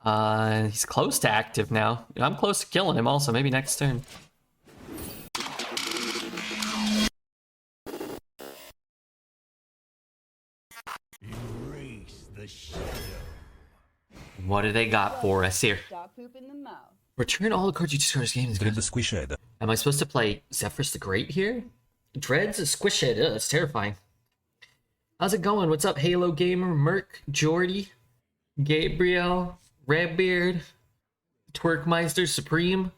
He's close to active now. I'm close to killing him also, maybe next turn. Erase the shadow. What do they got for us here? Dog poop in the mouth. Return all the cards you discard this game. Dread the Squished. Am I supposed to play Zephyrus the Great here? Dread's a squish head. Ugh, it's terrifying. How's it going? What's up, Halo Gamer, Merc, Jordy, Gabriel, Redbeard, Twerkmeister Supreme,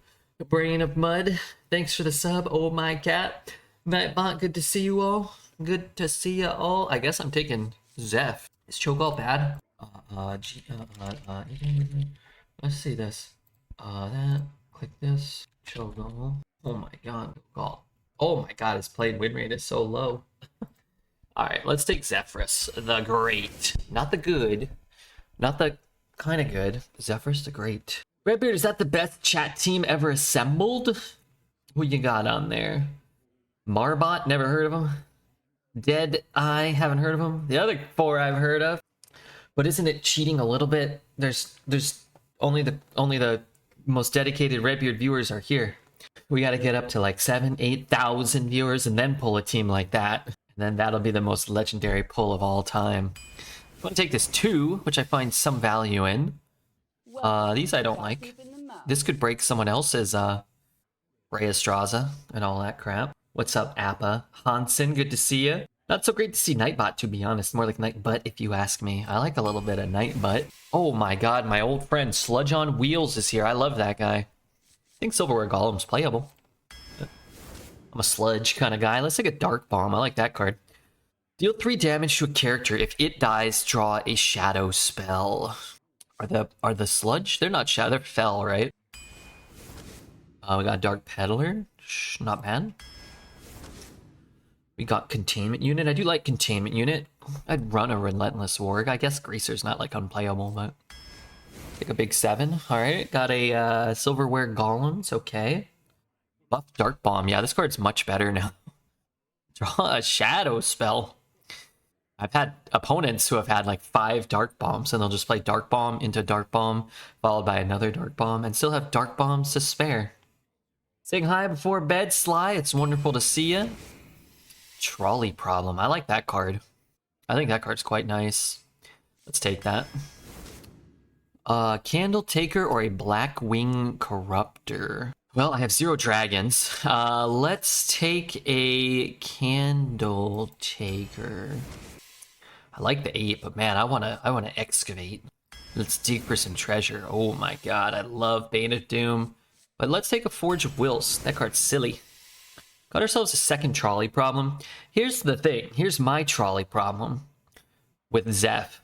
Brain of Mud. Thanks for the sub. Oh my cat. Nightbot, good to see you all. Good to see you all. I guess I'm taking Zeph. Is choke all bad? Let's see this. That. Click this. Choke all. Oh my god. Oh my god, his played win rate is so low. Alright, let's take Zephyrus the Great. Not the good. Not the kind of good. Zephyrus the Great. Redbeard, is that the best chat team ever assembled? Who you got on there? Marbot, never heard of him. Dead Eye, haven't heard of him. The other four I've heard of. But isn't it cheating a little bit? There's only the most dedicated Redbeard viewers are here. We gotta get up to like 7,000-8,000 viewers and then pull a team like that. And then that'll be the most legendary pull of all time. I'm gonna take this 2, which I find some value in. These I don't like. This could break someone else's Rhea Straza and all that crap. What's up, Appa? Hansen, good to see you. Not so great to see Nightbot, to be honest. More like Nightbutt, if you ask me. I like a little bit of Nightbutt. Oh my god, my old friend Sludge on Wheels is here. I love that guy. I think Silverware Golem's playable. I'm a Sludge kind of guy. Let's take a Dark Bomb. I like that card. Deal 3 damage to a character. If it dies, draw a Shadow spell. Are the Sludge? They're not Shadow. They're Fel, right? We got Dark Peddler. Not bad. We got Containment Unit. I do like Containment Unit. I'd run a Relentless Warg. I guess Greaser's not like unplayable, but take a big 7. Alright, got a Silverware Golems. Okay. Buff Dark Bomb. Yeah, this card's much better now. Draw a Shadow spell. I've had opponents who have had like 5 Dark Bombs, and they'll just play Dark Bomb into Dark Bomb, followed by another Dark Bomb, and still have Dark Bombs to spare. Saying hi before bed, Sly. It's wonderful to see you. Trolley Problem. I like that card. I think that card's quite nice. Let's take that. Candle Taker or a Black Wing Corruptor. Well, I have 0 dragons. Let's take a Candle Taker. I like the 8, but man, I wanna excavate. Let's dig for some treasure. Oh my god, I love Bane of Doom. But let's take a Forge of Wills. That card's silly. Got ourselves a second trolley problem. Here's the thing. Here's my trolley problem with Zeph.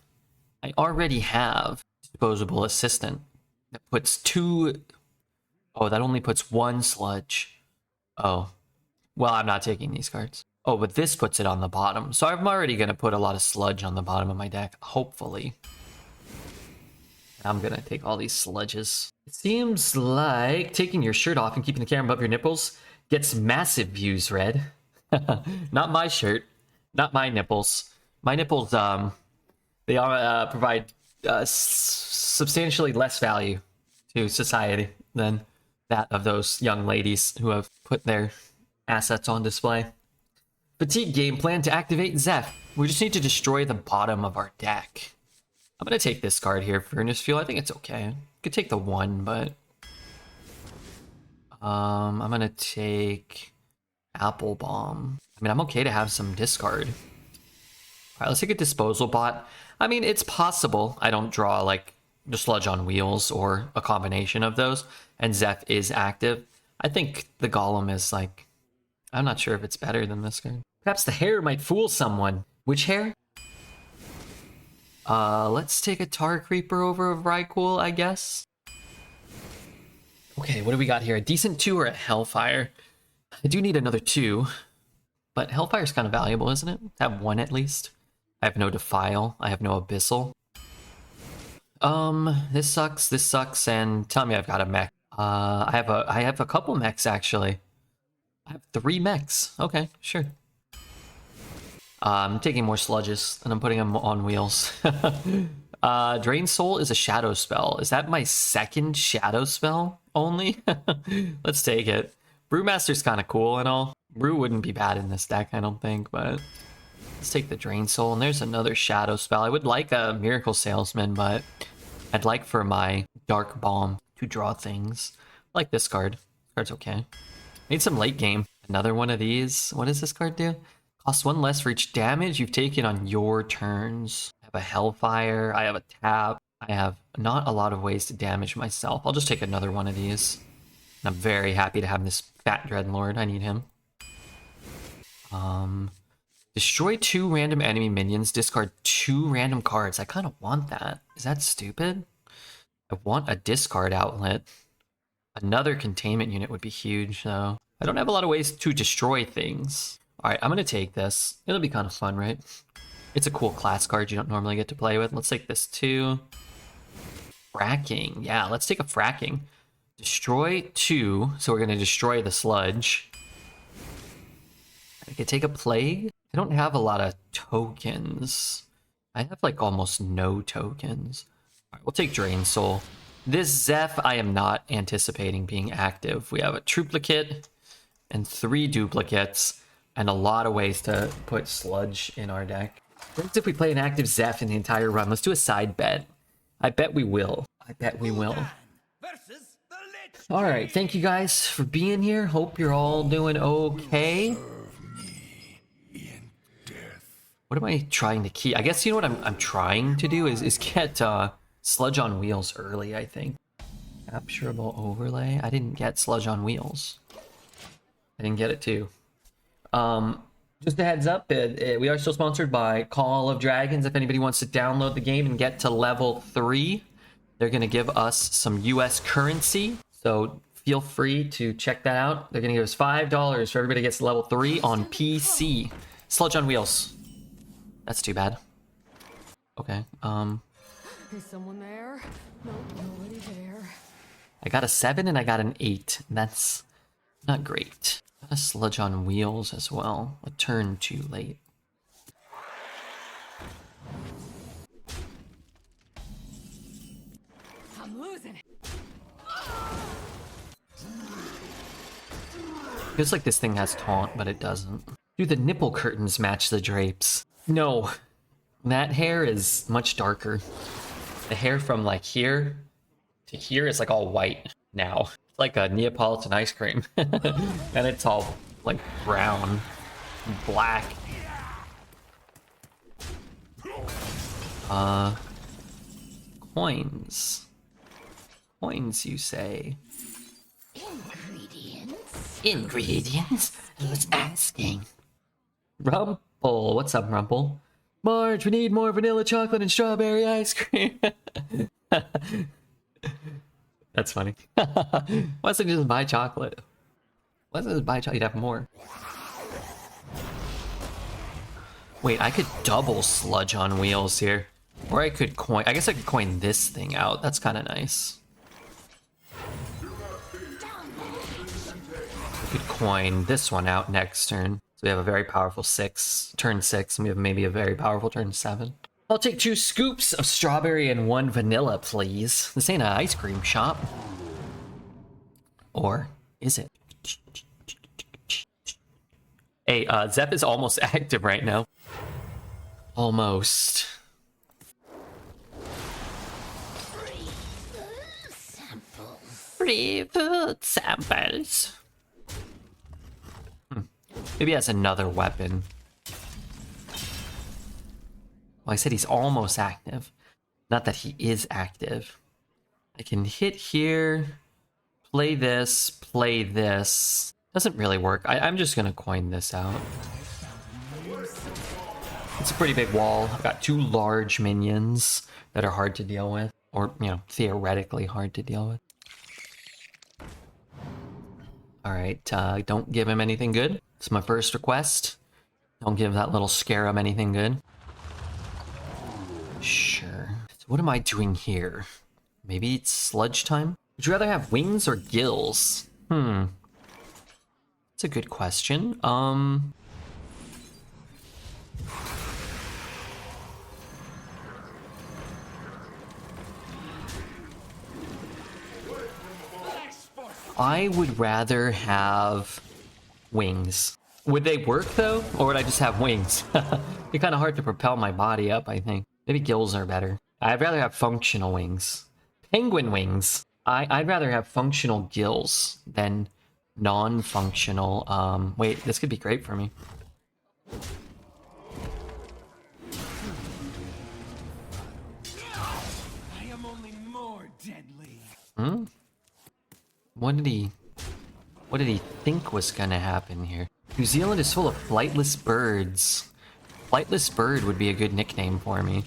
I already have Disposable Assistant. That puts 2... Oh, that only puts 1 Sludge. Oh. Well, I'm not taking these cards. Oh, but this puts it on the bottom. So I'm already going to put a lot of Sludge on the bottom of my deck, hopefully. I'm going to take all these Sludges. It seems like taking your shirt off and keeping the camera above your nipples gets massive views, Red. Not my shirt. Not my nipples. My nipples, they provide substantially less value to society than that of those young ladies who have put their assets on display. Fatigue game plan to activate Zeph. We just need to destroy the bottom of our deck. I'm going to take this card here, Furnace Fuel. I think it's okay. Could take the 1, but... I'm going to take Apple Bomb. I mean, I'm okay to have some discard. Alright, let's take a Disposal Bot. I mean, it's possible I don't draw, like, the Sludge on Wheels or a combination of those, and Zeph is active. I think the Golem is, like... I'm not sure if it's better than this card. Perhaps the hair might fool someone. Which hair? Let's take a Tar Creeper over a Vrykul, I guess. Okay, what do we got here? A decent 2 or a Hellfire? I do need another 2. But Hellfire's kind of valuable, isn't it? I have 1 at least. I have no Defile. I have no Abyssal. This sucks, and tell me I've got a mech. I have a couple mechs, actually. I have 3 mechs. Okay, sure. I'm taking more Sludges, and I'm putting them on wheels. Drain Soul is a shadow spell. Is that my second shadow spell only? Let's take it. Brewmaster's kind of cool and all. Brew wouldn't be bad in this deck, I don't think, but let's take the Drain Soul. And there's another shadow spell. I would like a Miracle Salesman, but I'd like for my Dark Bomb to draw things. I like this card. This card's okay. Need some late game. Another one of these. What does this card do? Costs 1 less for each damage you've taken on your turns. I have a Hellfire. I have a tap. I have not a lot of ways to damage myself. I'll just take another one of these. And I'm very happy to have this Fat Dreadlord. I need him. Destroy 2 random enemy minions. Discard 2 random cards. I kind of want that. Is that stupid? I want a discard outlet. Another containment unit would be huge, though. I don't have a lot of ways to destroy things. Alright, I'm going to take this. It'll be kind of fun, right? It's a cool class card you don't normally get to play with. Let's take this too. Fracking. Yeah, let's take a fracking. Destroy 2. So we're going to destroy the sludge. I could take a plague. I don't have a lot of tokens. I have like almost no tokens. Alright, we'll take Drain Soul. This Zeph I am not anticipating being active. We have a triplicate and 3 duplicates and a lot of ways to put sludge in our deck. What if we play an active Zeph in the entire run? Let's do a side bet. I bet we will. I bet we will. Alright, thank you guys for being here. Hope you're all doing okay. What am I trying to keep? I guess you know what I'm trying to do is get Sludge on Wheels early, I think. Capturable overlay. I didn't get Sludge on Wheels. I didn't get it too. Just a heads up, we are still sponsored by Call of Dragons. If anybody wants to download the game and get to level 3, they're going to give us some US currency. So feel free to check that out. They're going to give us $5 for everybody who gets to level 3 on PC. Sludge on Wheels. That's too bad. Okay, Is someone there? No, nobody there. I got a 7 and I got an 8. That's not great. Got a Sludge on Wheels as well. A turn too late. I'm losing it. Feels like this thing has taunt, but it doesn't. Do the nipple curtains match the drapes? No. That hair is much darker. The hair from like here to here is like all white now. It's like a Neapolitan ice cream. And it's all like brown, black. Coins. Coins, you say? Ingredients? Who's asking? Rumple. What's up, Rumple? Marge, we need more vanilla chocolate and strawberry ice cream. That's funny. Why doesn't you just buy chocolate? Why doesn't it just buy chocolate? You'd have more. Wait, I could double Sludge on Wheels here. Or I could coin... I guess I could coin this thing out. That's kind of nice. I could coin this one out next turn. So we have a very powerful 6, turn 6, and we have maybe a very powerful turn 7. I'll take 2 scoops of strawberry and 1 vanilla, please. This ain't an ice cream shop. Or is it? Hey, Zep is almost active right now. Almost. Free food samples. Maybe he has another weapon. Well, I said he's almost active. Not that he is active. I can hit here, play this, play this. Doesn't really work. I'm just gonna coin this out. It's a pretty big wall. I've got 2 large minions that are hard to deal with. Or, you know, theoretically hard to deal with. Alright, don't give him anything good. It's my first request. Don't give that little scarab anything good. Sure. So what am I doing here? Maybe it's sludge time? Would you rather have wings or gills? That's a good question. I would rather have wings. Would they work though? Or would I just have wings? It's kind of hard to propel my body up, I think. Maybe gills are better. I'd rather have functional wings. Penguin wings. I'd rather have functional gills than non-functional. Wait, this could be great for me. I am only more deadly. Hmm? What did he think was gonna happen here? New Zealand is full of flightless birds. Flightless bird would be a good nickname for me.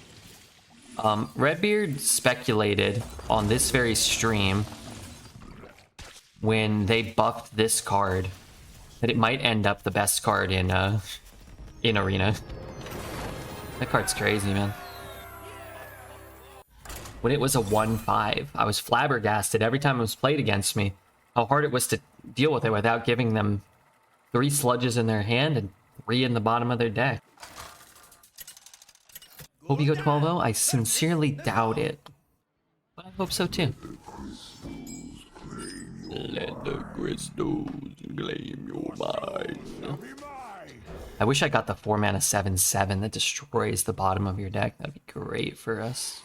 Redbeard speculated on this very stream when they buffed this card that it might end up the best card in Arena. That card's crazy, man. When it was a 1-5, I was flabbergasted every time it was played against me. How hard it was to deal with it without giving them 3 sludges in their hand and 3 in the bottom of their deck. Hope you go 12-0? I sincerely doubt it. But I hope so too. Let the crystals claim your mind. I wish I got the 4-mana 7/7 that destroys the bottom of your deck. That'd be great for us.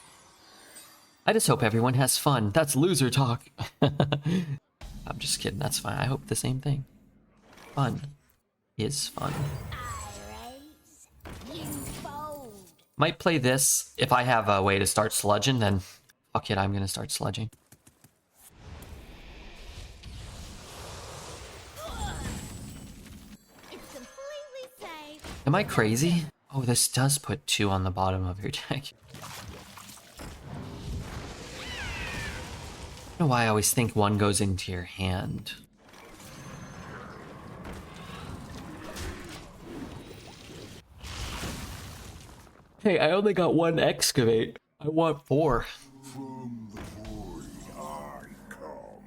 I just hope everyone has fun. That's loser talk. I'm just kidding. That's fine. I hope the same thing. Fun is fun. Might play this if I have a way to start sludging, then fuck it, I'm gonna start sludging. It's completely safe. Am I crazy? Oh, this does put 2 on the bottom of your deck. I don't know why I always think 1 goes into your hand. Hey, I only got 1 excavate. I want 4. From the void I come.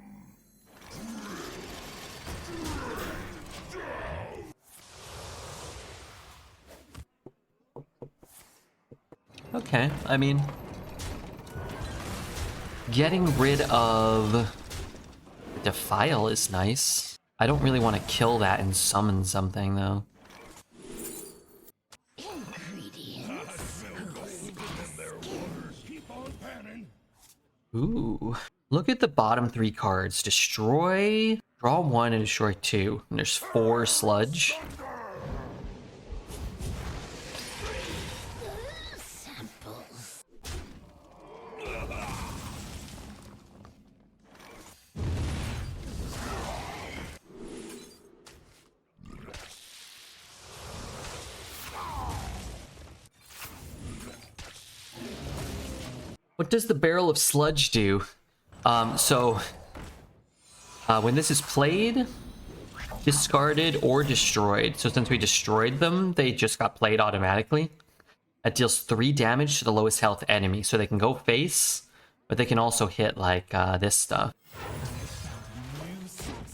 Okay, I mean, getting rid of Defile is nice. I don't really want to kill that and summon something, though. Ooh. Look at the bottom 3 cards. Destroy, draw 1, and destroy 2. And there's 4 sludge. Samples. What does the Barrel of Sludge do? When this is played, discarded, or destroyed. So since we destroyed them, they just got played automatically. That deals 3 damage to the lowest health enemy. So they can go face, but they can also hit like this stuff.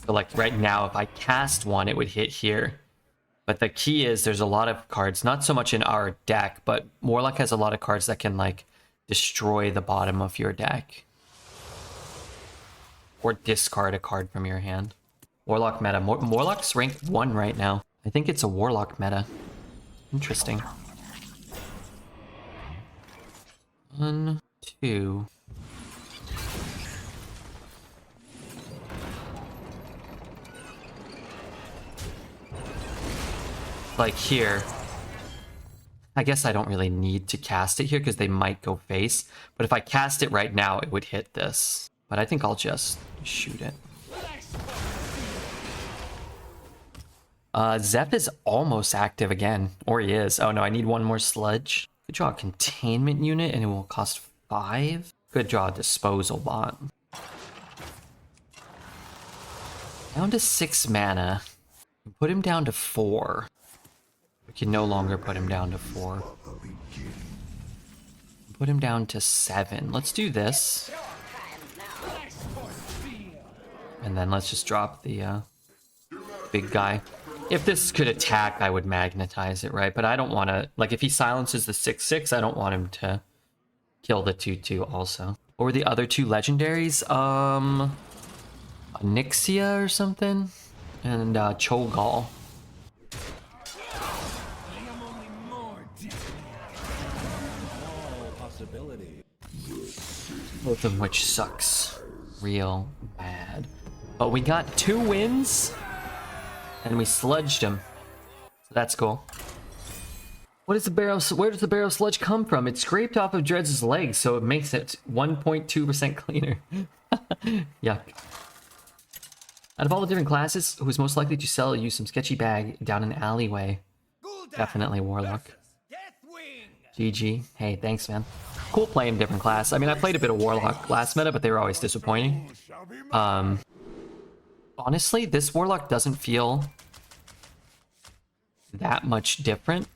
So like right now, if I cast 1, it would hit here. But the key is there's a lot of cards, not so much in our deck, but Warlock has a lot of cards that can like destroy the bottom of your deck. Or discard a card from your hand. Warlock meta. Warlock's ranked 1 right now. I think it's a Warlock meta. Interesting. 1, 2. Like here. I guess I don't really need to cast it here because they might go face. But if I cast it right now, it would hit this. But I think I'll just shoot it. Zeph is almost active again. Or he is. Oh no, I need 1 more sludge. Could draw a containment unit and it will cost 5. Could draw a disposal bot. Down to 6 mana. Put him down to 4. We can no longer put him down to 4. Put him down to 7. Let's do this. And then let's just drop the big guy. If this could attack, I would magnetize it, right? But I don't want to... Like, if he silences the 6/6, I don't want him to kill the 2/2 also. What were the other 2 legendaries? Nixia or something, and Cho'Gall. I am only more deadly. All possibility. Both of which sucks real bad. But we got 2 wins, and we sludged him. So that's cool. What is the barrel? Where does the barrel sludge come from? It scraped off of Dredge's legs, so it makes it 1.2% cleaner. Yuck. Out of all the different classes, who's most likely to sell you some sketchy bag down an alleyway? Definitely Warlock. GG. Hey, thanks, man. Cool playing different class. I mean, I played a bit of Warlock last meta, but they were always disappointing. Honestly, this Warlock doesn't feel that much different.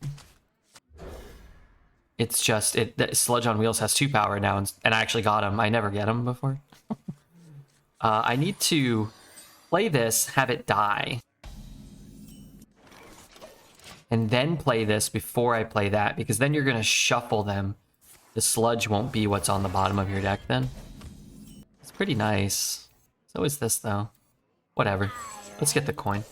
It's just Sludge on Wheels has 2 power now, and I actually got him. I never get him before. I need to play this, have it die, and then play this before I play that, because then you're gonna shuffle them. The sludge won't be what's on the bottom of your deck then. It's pretty nice. So is this though. Whatever. Let's get the coin.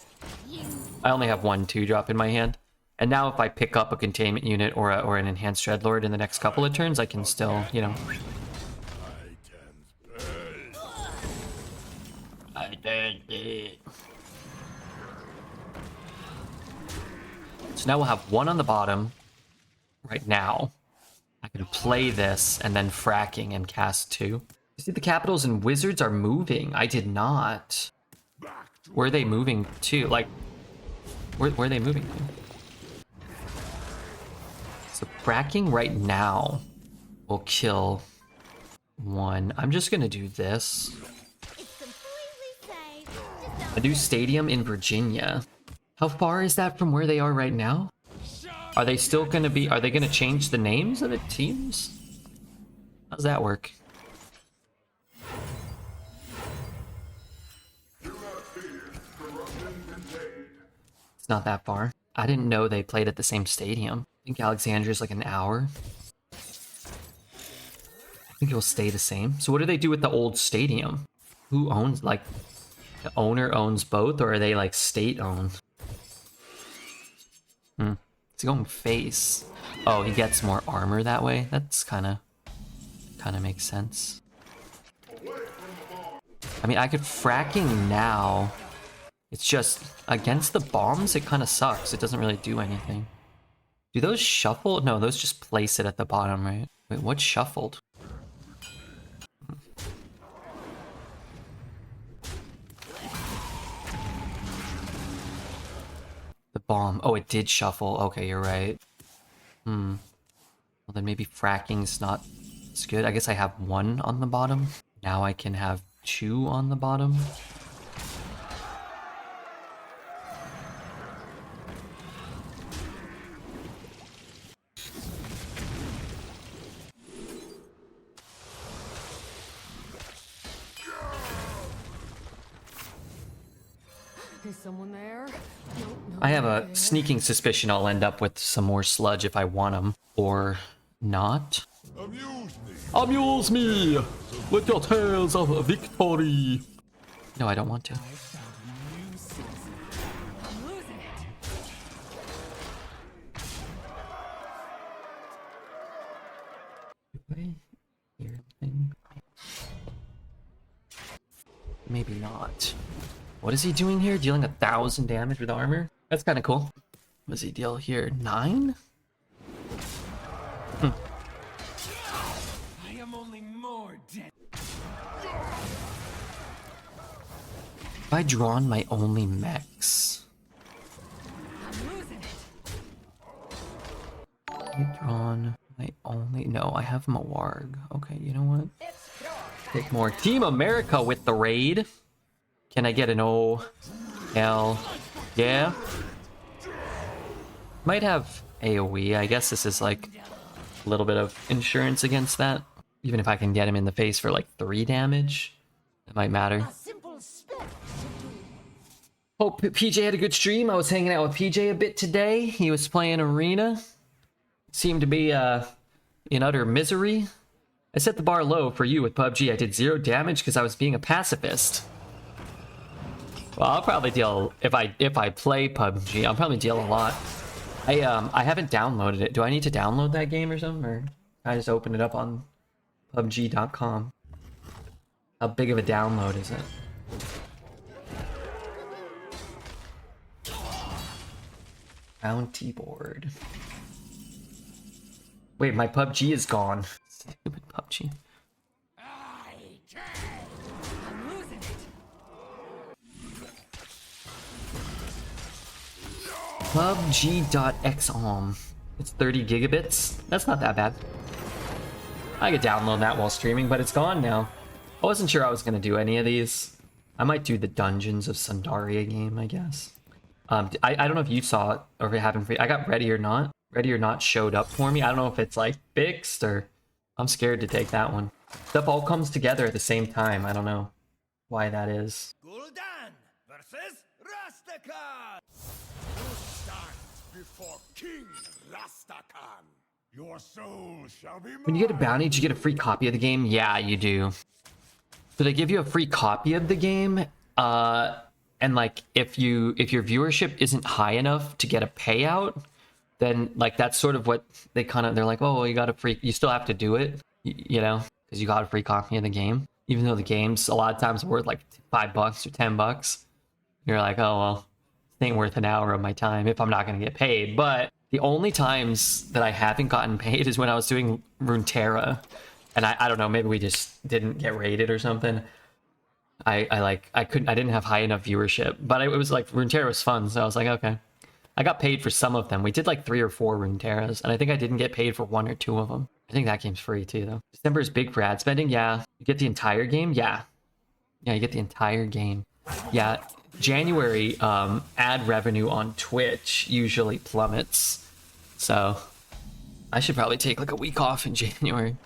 I only have 1 2-drop in my hand. And now if I pick up a containment unit or an enhanced dreadlord in the next couple of turns, I can still, you know. So now we'll have 1 on the bottom right now. I can play this and then fracking and cast 2. You see the capitals and wizards are moving. I did not. Where are they moving to? Like, where are they moving to? So fracking right now will kill 1. I'm just gonna do this. A new stadium in Virginia. How far is that from where they are right now? Are they still gonna be, are they gonna change the names of the teams? How's that work? It's not that far. I didn't know they played at the same stadium. I think Alexandria's like an hour. I think it will stay the same. So what do they do with the old stadium? Who owns, like, the owner owns both, or are they like state owned? It's going face. Oh, he gets more armor that way. That's kind of makes sense. I mean, I could fracking now. It's just against the bombs, it kind of sucks. It doesn't really do anything. Do those shuffle? No, those just place it at the bottom, right? Wait, what shuffled? The bomb. Oh, it did shuffle. Okay, you're right. Well, then maybe fracking's not as good. I guess I have 1 on the bottom. Now I can have 2 on the bottom. Is someone there? Nope, no I have one a there. sneaking suspicion I'll end up with some more sludge if I want them. Or not. Amuse me with your tales of victory. No, I don't want to. I'm losing it. Do I hear anything? Maybe not. What is he doing here? Dealing 1,000 damage with armor? That's kind of cool. What does he deal here? 9? I am only more dead. Have I drawn my only mechs? I'm losing it. Have I drawn my only... No, I have Mawarg. Okay, you know what? Take more. Team America with the raid. Can I get an O? L? Yeah? Might have AoE. I guess this is like a little bit of insurance against that. Even if I can get him in the face for like 3 damage, it might matter. Hope PJ had a good stream. I was hanging out with PJ a bit today. He was playing Arena. Seemed to be in utter misery. I set the bar low for you with PUBG. I did 0 damage because I was being a pacifist. Well, I'll probably deal if I play PUBG. I'll probably deal a lot. I haven't downloaded it. Do I need to download that game or something, or can I just open it up on PUBG.com? How big of a download is it? Bounty board. Wait, my PUBG is gone. Stupid PUBG. I'm losing it. PUBG.xom. It's 30 gigabits. That's not that bad. I could download that while streaming, but it's gone now. I wasn't sure I was gonna do any of these. I might do the Dungeons of Sundaria game, I guess. I don't know if you saw it or if it happened for you. I got Ready or Not. Ready or Not showed up for me. I don't know if it's like fixed or I'm scared to take that one. Stuff all comes together at the same time. I don't know why that is. Gul'dan versus Rastakhan. You stand before King Rastakhan. Your soul shall be mine. When you get a bounty, do you get a free copy of the game? Yeah, you do. So they give you a free copy of the game, and like if your viewership isn't high enough to get a payout, then like that's sort of what they're like, oh, well, you got a free, you still have to do it, you know, because you got a free copy of the game, even though the game's a lot of times worth like $5 or $10. You're like, oh well, it ain't worth an hour of my time if I'm not gonna get paid. But the only times that I haven't gotten paid is when I was doing Runeterra. And I don't know, maybe we just didn't get rated or something. I didn't have high enough viewership, but it was like Runeterra was fun, so I was like, okay. I got paid for some of them. We did like 3 or 4 Runeterras, and I think I didn't get paid for 1 or 2 of them. I think that game's free too, though. December is big for ad spending. Yeah, you get the entire game. Yeah, you get the entire game. Yeah, January ad revenue on Twitch usually plummets, so I should probably take like a week off in January.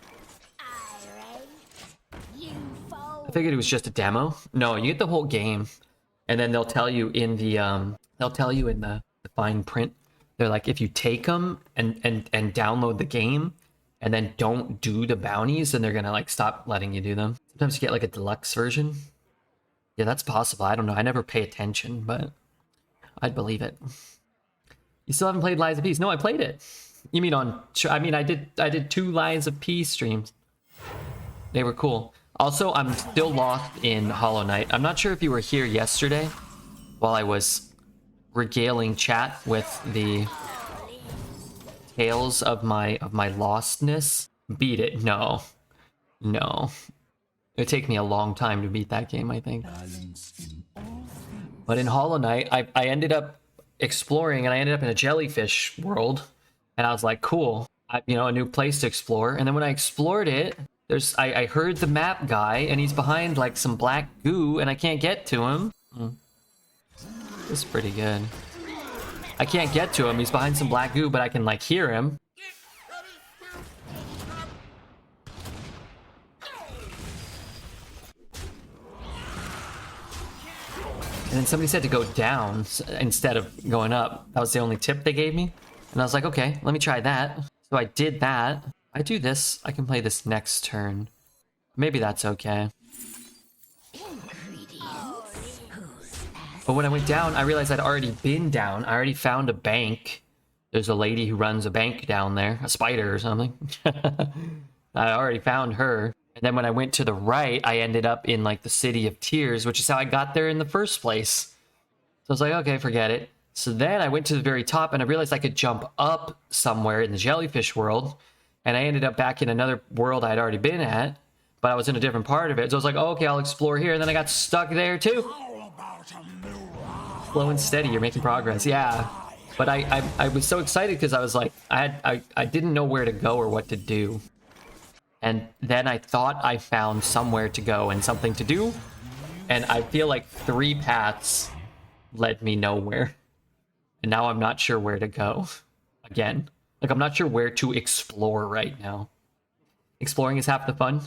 I figured it was just a demo. No, you get the whole game, and then they'll tell you in the fine print. They're like, if you take them and download the game, and then don't do the bounties, then they're gonna like stop letting you do them. Sometimes you get like a deluxe version. Yeah, that's possible. I don't know. I never pay attention, but I'd believe it. You still haven't played Lies of Peace? No, I played it. You mean on? I mean, I did 2 Lies of Peace streams. They were cool. Also, I'm still lost in Hollow Knight. I'm not sure if you were here yesterday while I was regaling chat with the tales of my lostness. Beat it? No. It'd take me a long time to beat that game, I think. But in Hollow Knight, I ended up exploring, and I ended up in a jellyfish world, and I was like, cool, a new place to explore. And then when I explored it, I heard the map guy, and he's behind like some black goo, and I can't get to him. This is pretty good. I can't get to him. He's behind some black goo, but I can like hear him. And then somebody said to go down instead of going up. That was the only tip they gave me. And I was like, okay, let me try that. So I did that. I do this. I can play this next turn. Maybe that's okay. But when I went down, I realized I'd already been down. I already found a bank. There's a lady who runs a bank down there. A spider or something. I already found her. And then when I went to the right, I ended up in like the City of Tears, which is how I got there in the first place. So I was like, okay, forget it. So then I went to the very top and I realized I could jump up somewhere in the jellyfish world. And I ended up back in another world I'd already been at, but I was in a different part of it. So I was like, oh, okay, I'll explore here. And then I got stuck there too. Slow and steady, you're making progress. Yeah. But I was so excited because I was like, I didn't know where to go or what to do. And then I thought I found somewhere to go and something to do. And I feel like 3 paths led me nowhere. And now I'm not sure where to go again. Like, I'm not sure where to explore right now. Exploring is half the fun.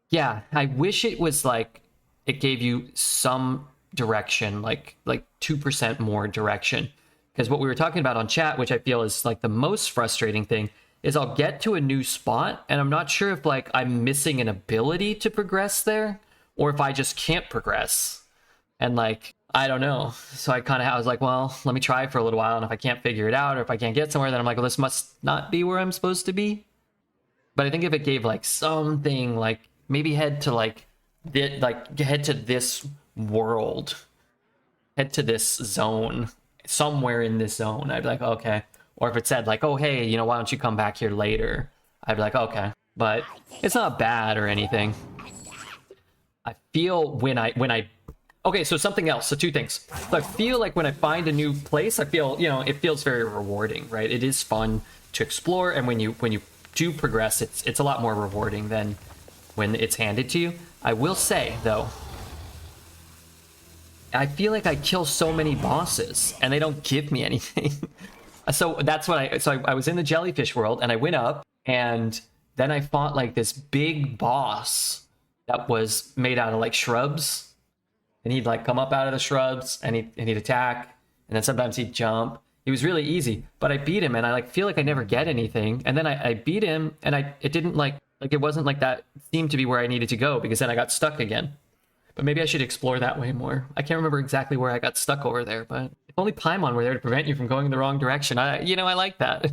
Yeah, I wish it was like, it gave you some direction, like 2% more direction. Because what we were talking about on chat, which I feel is like the most frustrating thing, is I'll get to a new spot and I'm not sure if like I'm missing an ability to progress there or if I just can't progress. And like I don't know. So I was like, well, let me try for a little while, and if I can't figure it out, or if I can't get somewhere, then I'm like, well, this must not be where I'm supposed to be. But I think if it gave like something, like maybe head to head to this world, head to this zone, somewhere in this zone, I'd be like, okay. Or if it said like, oh hey, you know, why don't you come back here later? I'd be like, okay. But it's not bad or anything. I feel when I okay, so something else. So two things. So I feel like when I find a new place, I feel, you know, it feels very rewarding, right? It is fun to explore, and when you do progress, it's a lot more rewarding than when it's handed to you. I will say though, I feel like I kill so many bosses and they don't give me anything. So that's what I was in the jellyfish world, and I went up, and then I fought like this big boss that was made out of like shrubs. And he'd like come up out of the shrubs, and he'd attack, and then sometimes he'd jump. He was really easy, but I beat him, and I like feel like I never get anything. And then I beat him, and it didn't like it wasn't like that seemed to be where I needed to go, because then I got stuck again. But maybe I should explore that way more. I can't remember exactly where I got stuck over there, but if only Paimon were there to prevent you from going in the wrong direction. I like that.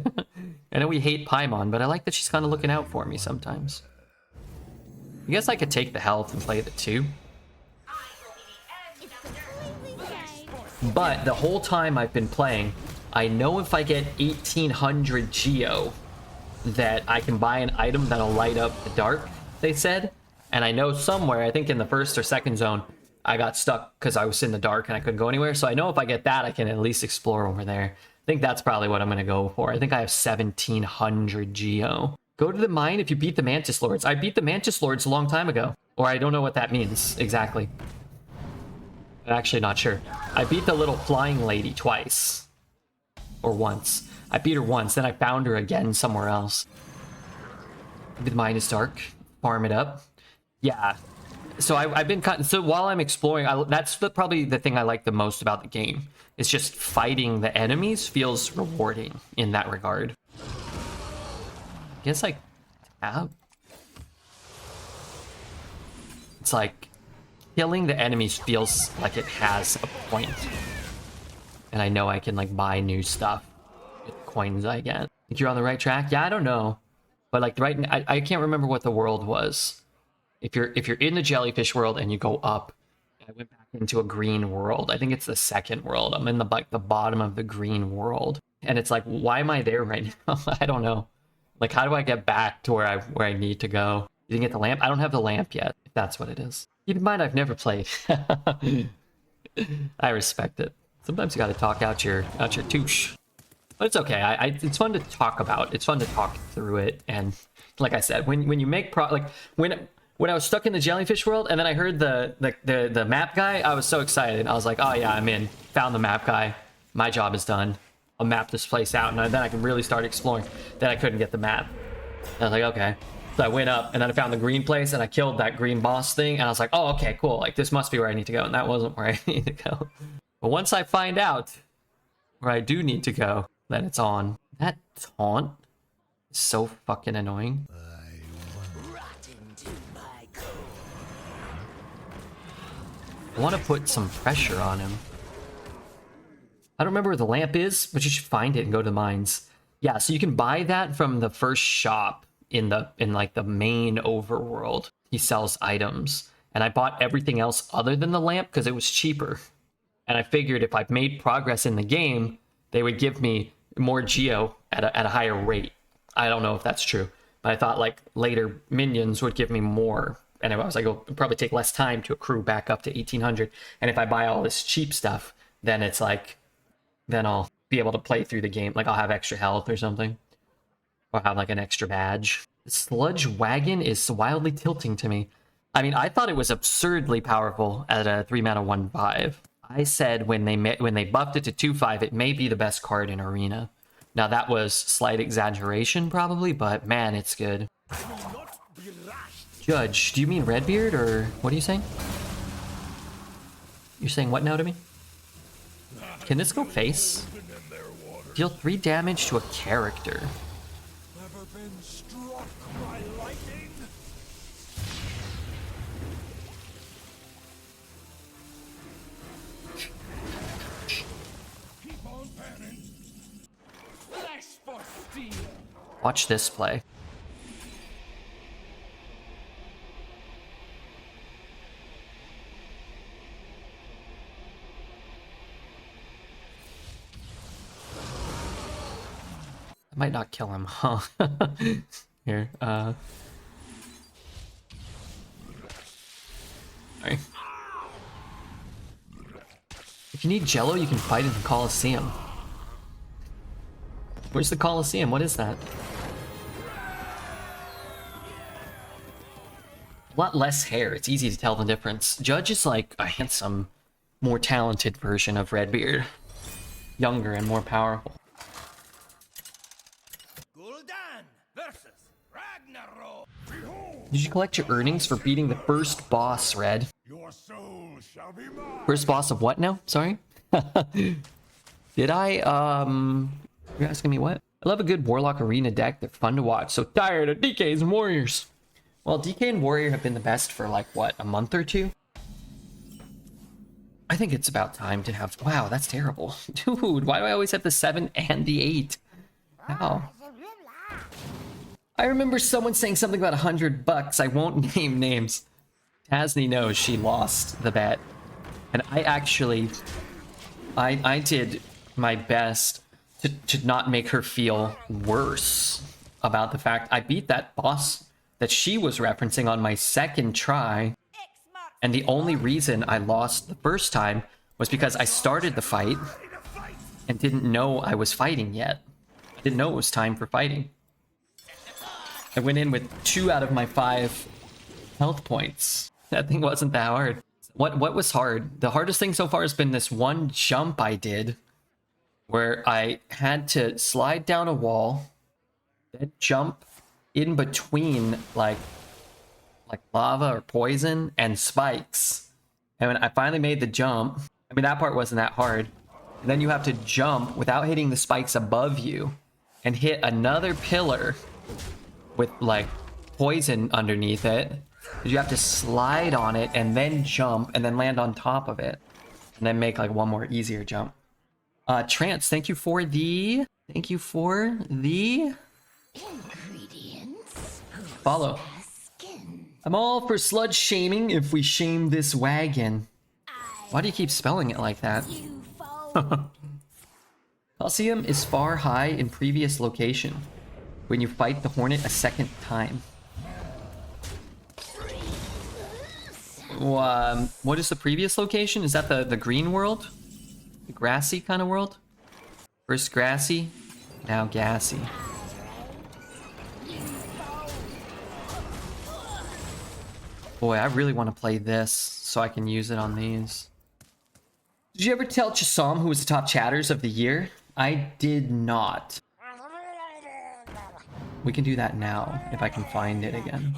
I know we hate Paimon, but I like that she's kind of looking out for me sometimes. I guess I could take the health and play the 2. But the whole time I've been playing, I know if I get 1800 Geo that I can buy an item that'll light up the dark, they said. And I know somewhere, I think in the first or second zone, I got stuck because I was in the dark and I couldn't go anywhere. So I know if I get that, I can at least explore over there. I think that's probably what I'm going to go for. I think I have 1700 Geo. Go to the mine if you beat the Mantis Lords. I beat the Mantis Lords a long time ago. Or I don't know what that means exactly. I'm actually not sure. I beat the little flying lady twice. Or once. I beat her once, then I found her again somewhere else. Maybe the mine is dark. Farm it up. Yeah. So I've been cutting. So while I'm exploring, that's probably the thing I like the most about the game. It's just fighting the enemies feels rewarding in that regard. I guess like tab. It's like killing the enemies feels like it has a point. And I know I can like buy new stuff with coins I get. Think you're on the right track? Yeah, I don't know. But like I can't remember what the world was. If you're in the jellyfish world and you go up, I went back into a green world. I think it's the second world. I'm in the bottom of the green world. And it's like, why am I there right now? I don't know. Like, how do I get back to where I need to go? You didn't get the lamp? I don't have the lamp yet, if that's what it is. Keep in mind, I've never played. I respect it. Sometimes you got to talk out your touche. But it's okay. It's fun to talk about. It's fun to talk through it. And like I said, when you make when I was stuck in the jellyfish world and then I heard the map guy, I was so excited. I was like, oh yeah, I'm in. Found the map guy. My job is done. I'll map this place out, and then I can really start exploring. Then I couldn't get the map. I was like, okay. So I went up, and then I found the green place, and I killed that green boss thing, and I was like, oh, okay, cool. Like, this must be where I need to go, and that wasn't where I need to go. But once I find out where I do need to go, then it's on. That taunt is so fucking annoying. I want to put some pressure on him. I don't remember where the lamp is, but you should find it and go to the mines. Yeah, so you can buy that from the first shop in like the main overworld. He sells items. And I bought everything else other than the lamp because it was cheaper. And I figured if I've made progress in the game, they would give me more geo at a higher rate. I don't know if that's true. But I thought like later minions would give me more. And I was like, it'll probably take less time to accrue back up to 1800. And if I buy all this cheap stuff, then it's like, then I'll be able to play through the game. Like I'll have extra health or something. Or have like an extra badge. The sludge wagon is wildly tilting to me. I mean, I thought it was absurdly powerful at a 3-mana 1/5. I said when they buffed it to 2/5, it may be the best card in Arena. Now that was slight exaggeration probably, but man, it's good. Judge, do you mean Redbeard or what are you saying? You're saying what now to me? Can this go face? Deal 3 damage to a character. Never been struck by lightning? Watch this play. I might not kill him, huh? Here, Sorry. If you need Jello, you can fight in the Coliseum. Where's the Coliseum? What is that? A lot less hair. It's easy to tell the difference. Judge is like a handsome, more talented version of Redbeard. Younger and more powerful. Gul'dan versus Ragnarok. Behold, Did you collect your earnings for beating the first boss, Red? your soul shall be mine. First boss of what now? Sorry? Did I, you're asking me what? I love a good Warlock Arena deck. They're fun to watch. So tired of DKs and Warriors. Well, DK and Warrior have been the best for like, what, a month or two? I think it's about time to have... Wow, that's terrible. Dude, why do I always have the 7 and the 8? Wow. I remember someone saying something about $100. I won't name names. Tasney knows she lost the bet. And I actually... I did my best to not make her feel worse about the fact I beat that boss that she was referencing on my second try. And the only reason I lost the first time was because I started the fight and didn't know I was fighting yet. I didn't know it was time for fighting. I went in with 2 out of my 5 health points. That thing wasn't that hard. What was hard? The hardest thing so far has been this one jump I did where I had to slide down a wall, then jump in between like lava or poison and spikes. And when I finally made the jump, I mean, that part wasn't that hard. And then you have to jump without hitting the spikes above you and hit another pillar with like poison underneath it. You have to slide on it and then jump and then land on top of it and then make like one more easier jump. Trance, thank you for the Ingredients. follow. Skin. I'm all for sludge shaming if we shame this wagon. Why do you keep spelling it like that? You fold. Coliseum is far high in previous location when you fight the Hornet a second time. What is the previous location? Is that the green world? The grassy kind of world? First grassy, now gassy. Boy, I really want to play this so I can use it on these. Did you ever tell Chisam who was the top chatters of the year? I did not. We can do that now if I can find it again.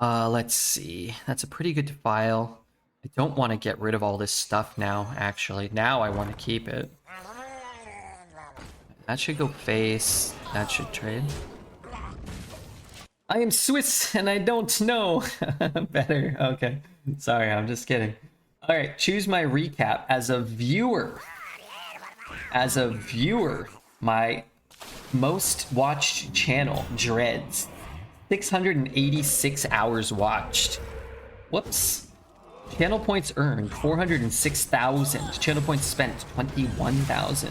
Let's see. That's a pretty good file. I don't want to get rid of all this stuff now, actually. Now I want to keep it. That should go face. That should trade. I am Swiss and I don't know better. Okay. Sorry, I'm just kidding. Alright, choose my recap. As a viewer, my most watched channel, Dreads. 686 hours watched. Whoops. Channel points earned 406,000. Channel points spent 21,000.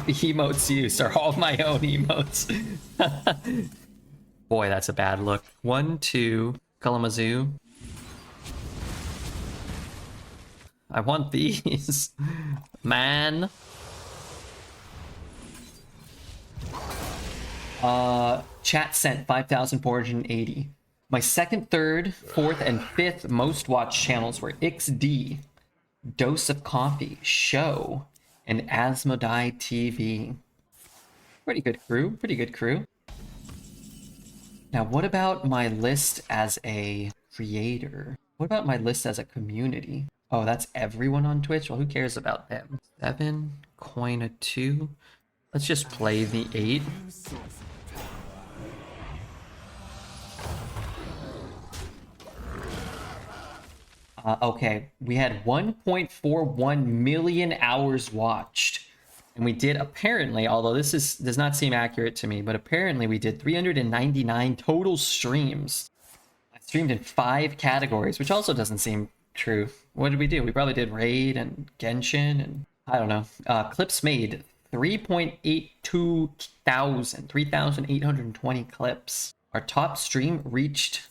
The emotes used are all my own emotes. Boy, that's a bad look. 1, 2, Kalamazoo. I want these. Man. Chat sent 5,480. My second, third, fourth, and fifth most watched channels were XD, Dose of Coffee, Show, and Asmodee TV. Pretty good crew, pretty good crew. Now, what about my list as a creator? What about my list as a community? Oh, that's everyone on Twitch? Well, who cares about them? 7, coin a 2. Let's just play the 8. Okay, we had 1.41 million hours watched. And we did apparently, although does not seem accurate to me, but apparently we did 399 total streams. I streamed in 5 categories, which also doesn't seem true. What did we do? We probably did Raid and Genshin and I don't know. Clips made 3.82 thousand, 3,820 clips. Our top stream reached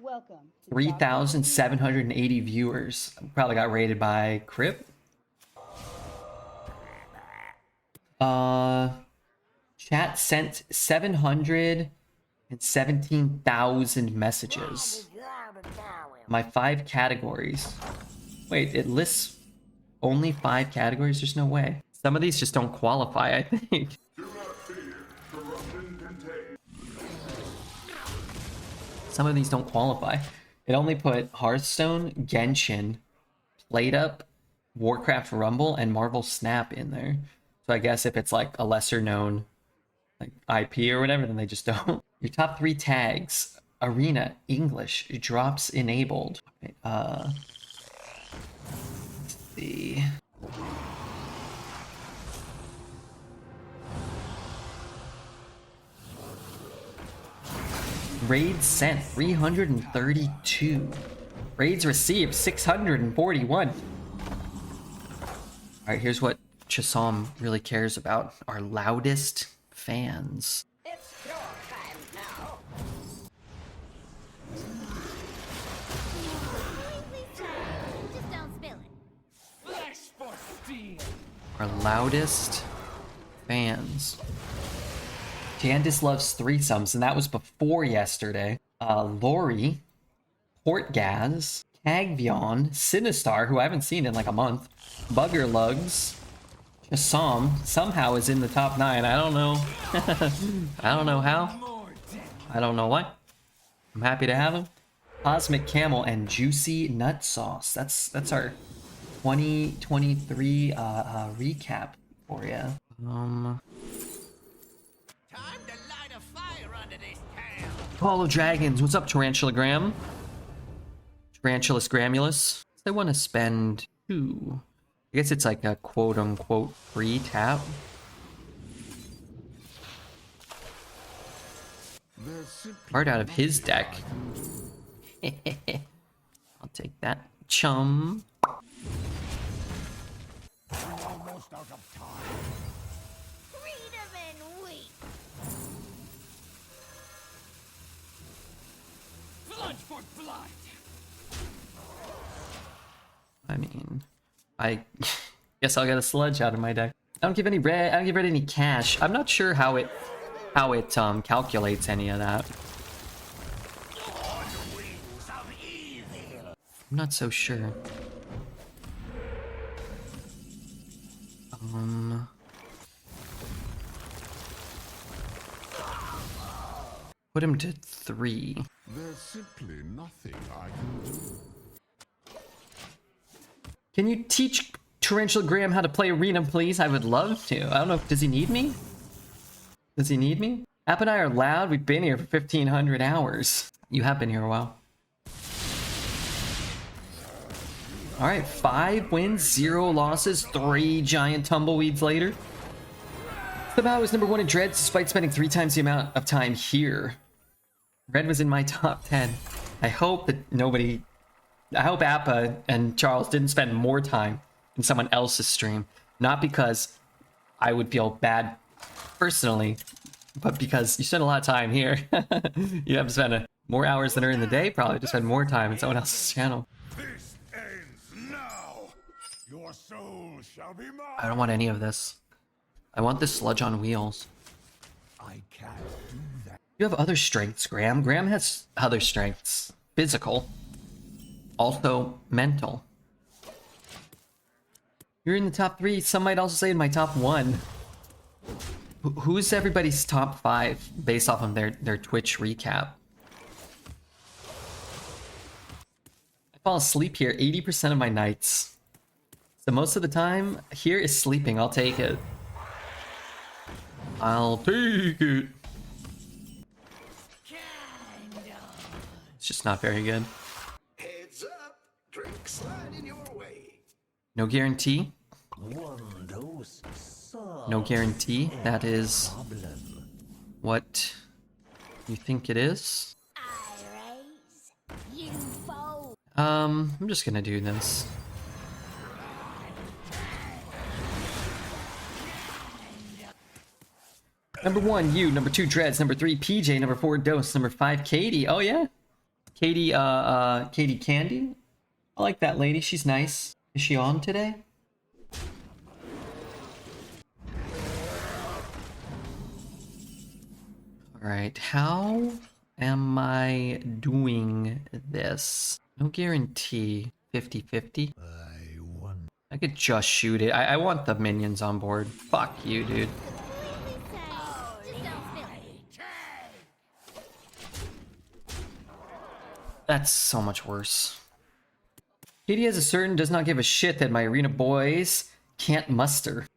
Welcome. 3,780 viewers. Probably got rated by Crip. Chat sent 717,000 messages. My 5 categories. Wait, it lists only 5 categories? There's no way. Some of these just don't qualify, I think. Some of these don't qualify. It only put Hearthstone, Genshin, Played Up, Warcraft Rumble, and Marvel Snap in there. So I guess if it's like a lesser known like IP or whatever, then they just don't. Your top 3 tags: Arena, English, drops enabled. Okay, let's see. Raids sent 332. Raids received 641. Alright, here's what Chisholm really cares about. Our loudest fans. It's your time now. Just don't spill it. Flesh for steel. Our loudest fans. Candice loves threesomes, and that was before yesterday. Lori, Portgaz, Cagvion, Sinistar, who I haven't seen in like a month, Bugger Lugs, Assam somehow is in the top 9. I don't know. I don't know how. I don't know what. I'm happy to have him. Cosmic Camel and Juicy Nut Sauce. That's our 2023 recap for you. Time to light a fire under this town. Call of Dragons. What's up, Tarantulagram? Tarantulas Gramulus. I want to spend 2. I guess it's like a quote-unquote free tap. Card out of his deck. I'll take that. Chum. Almost out of time. Freedom and wheat. Sludge for blood. I mean, I guess I'll get a sludge out of my deck. I don't give any red. I don't give red any cash. I'm not sure how it calculates any of that. I'm not so sure. Put him to 3. There's simply nothing I can do. Can you teach Tarantula Graham how to play Arena, please? I would love to. I don't know. Does he need me? Does he need me? App and I are loud. We've been here for 1,500 hours. You have been here a while. All right, 5 wins, 0 losses, 3 giant tumbleweeds later. Somehow I was number 1 in Dreads despite spending 3 times the amount of time here. Red was in my top 10. I hope that I hope Appa and Charles didn't spend more time in someone else's stream. Not because I would feel bad personally, but because you spend a lot of time here. You have to spend more hours than are in the day, probably, to spend more time in someone else's channel. This ends now. Your soul shall be mine. I don't want any of this. I want this sludge on wheels. I can't do that. You have other strengths, Graham. Graham has other strengths. Physical. Also mental. You're in the top 3. Some might also say in my top 1. Who's everybody's top 5 based off of their Twitch recap? I fall asleep here 80% of my nights. So most of the time, here is sleeping. I'll take it. I'll take it. It's just not very good. Heads up. Drink slide in your way. No guarantee. No guarantee. That is what you think it is. I raise, you fold. I'm just gonna do this. Number 1, you. Number 2, Dreads. Number 3, PJ. Number 4, Dose. Number 5, Katie. Oh yeah, Katie. Katie Candy. I like that lady. She's nice. Is she on today? All right. How am I doing this? No guarantee. 50-50. I could just shoot it. I want the minions on board. Fuck you, dude. Just don't spill it. That's so much worse. Katie has a certain does not give a shit that my arena boys can't muster.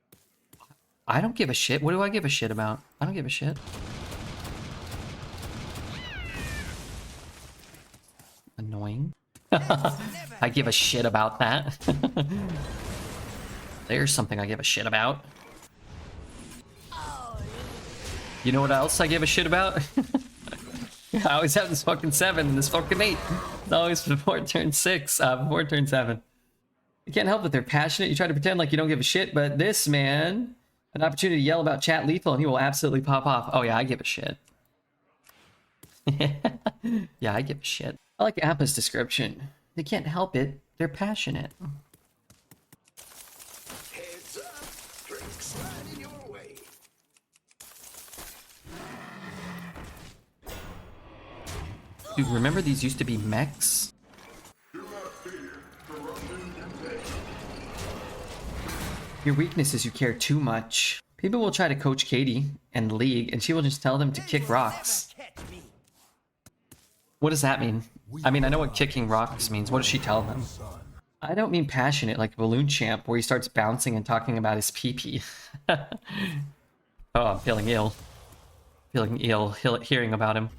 I don't give a shit. What do I give a shit about? I don't give a shit. Annoying. I give a shit about that. There's something I give a shit about. You know what else I give a shit about? I always have this fucking 7 and this fucking 8. It's always before turn 6, before turn 7. You can't help that they're passionate. You try to pretend like you don't give a shit, but this man, an opportunity to yell about chat lethal and he will absolutely pop off. Oh yeah, I give a shit. Yeah, I give a shit. I like Appa's description. They can't help it. They're passionate. Heads up. Drink slide in your way. Dude, remember these used to be mechs? Your weakness is you care too much. People will try to coach Katie and League, and she will just tell them to kick rocks. What does that mean? I mean, I know what kicking rocks means. What does she tell them? I don't mean passionate like Balloon Champ, where he starts bouncing and talking about his pee-pee. Oh, I'm feeling ill. Feeling ill hearing about him.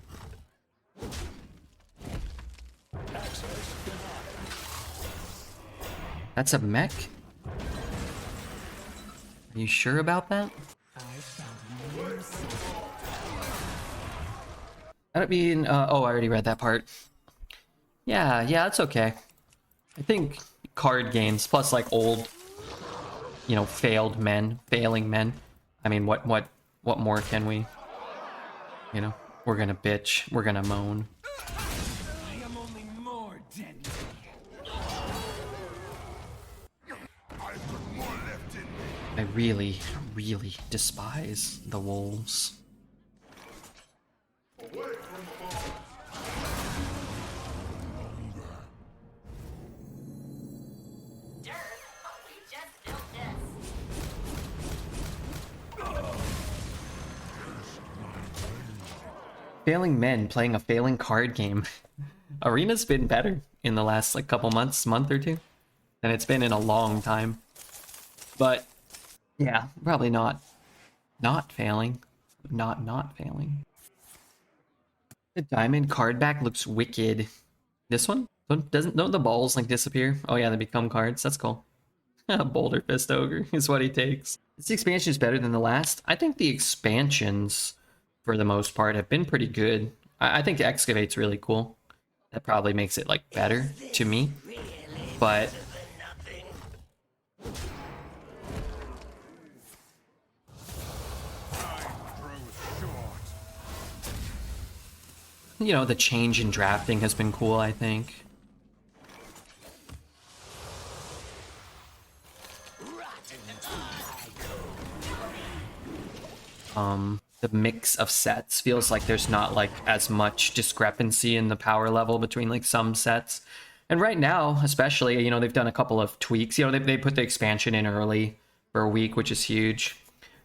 That's a mech? Are you sure about that? I don't mean, oh, I already read that part. Yeah, that's okay. I think card games, plus like old, you know, failing men. I mean, what more can we, you know, we're gonna bitch, we're gonna moan. I am only more deadly. I've got more left in me. I really, really despise the wolves. Failing men playing a failing card game. Arena's been better in the last like couple months, month or two, than it's been in a long time. But yeah, probably not failing. Not failing. The diamond card back looks wicked. This one? Don't the balls like disappear? Oh yeah, they become cards. That's cool. Boulder Fist Ogre is what he takes. This expansion is better than the last. I think the expansions, for the most part, have been pretty good. I think Excavate's really cool. That probably makes it like better to me. But you know, the change in drafting has been cool, I think. The mix of sets feels like there's not like as much discrepancy in the power level between like some sets. And right now, especially, you know, they've done a couple of tweaks. You know, they put the expansion in early for a week, which is huge.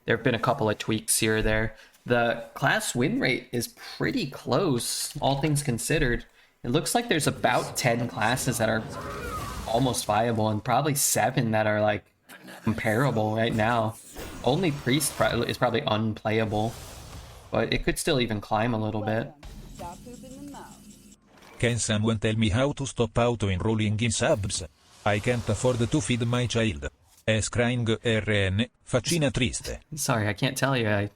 There have been a couple of tweaks here or there. The class win rate is pretty close, all things considered. It looks like there's about 10 classes that are almost viable and probably 7 that are like comparable right now. Only Priest is probably unplayable, but it could still even climb a little bit. Stop pooping the mouth. Can someone tell me how to stop auto-enrolling in subs? I can't afford to feed my child. Es crying RN, faccina triste. Sorry, I can't tell you. I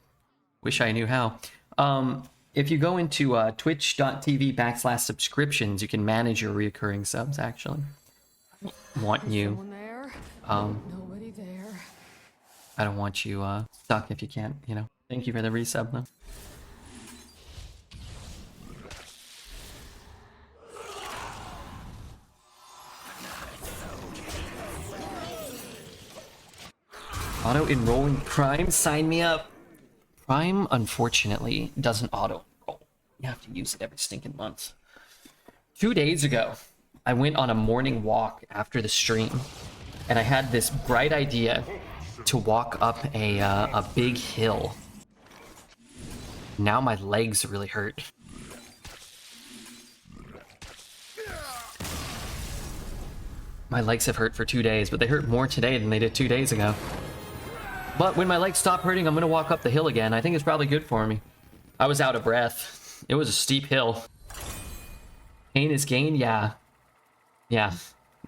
wish I knew how. If you go into twitch.tv/subscriptions, you can manage your reoccurring subs, actually. Want you... Someone there? Nobody there. I don't want you stuck if you can't, you know. Thank you for the resub, though. Auto-enrolling Prime? Sign me up! Prime, unfortunately, doesn't auto-enroll. You have to use it every stinking month. 2 days ago, I went on a morning walk after the stream, and I had this bright idea to walk up a big hill. Now my legs really hurt. My legs have hurt for 2 days, but they hurt more today than they did 2 days ago. But when my legs stop hurting, I'm gonna walk up the hill again. I think it's probably good for me. I was out of breath. It was a steep hill. Pain is gain? Yeah. Yeah.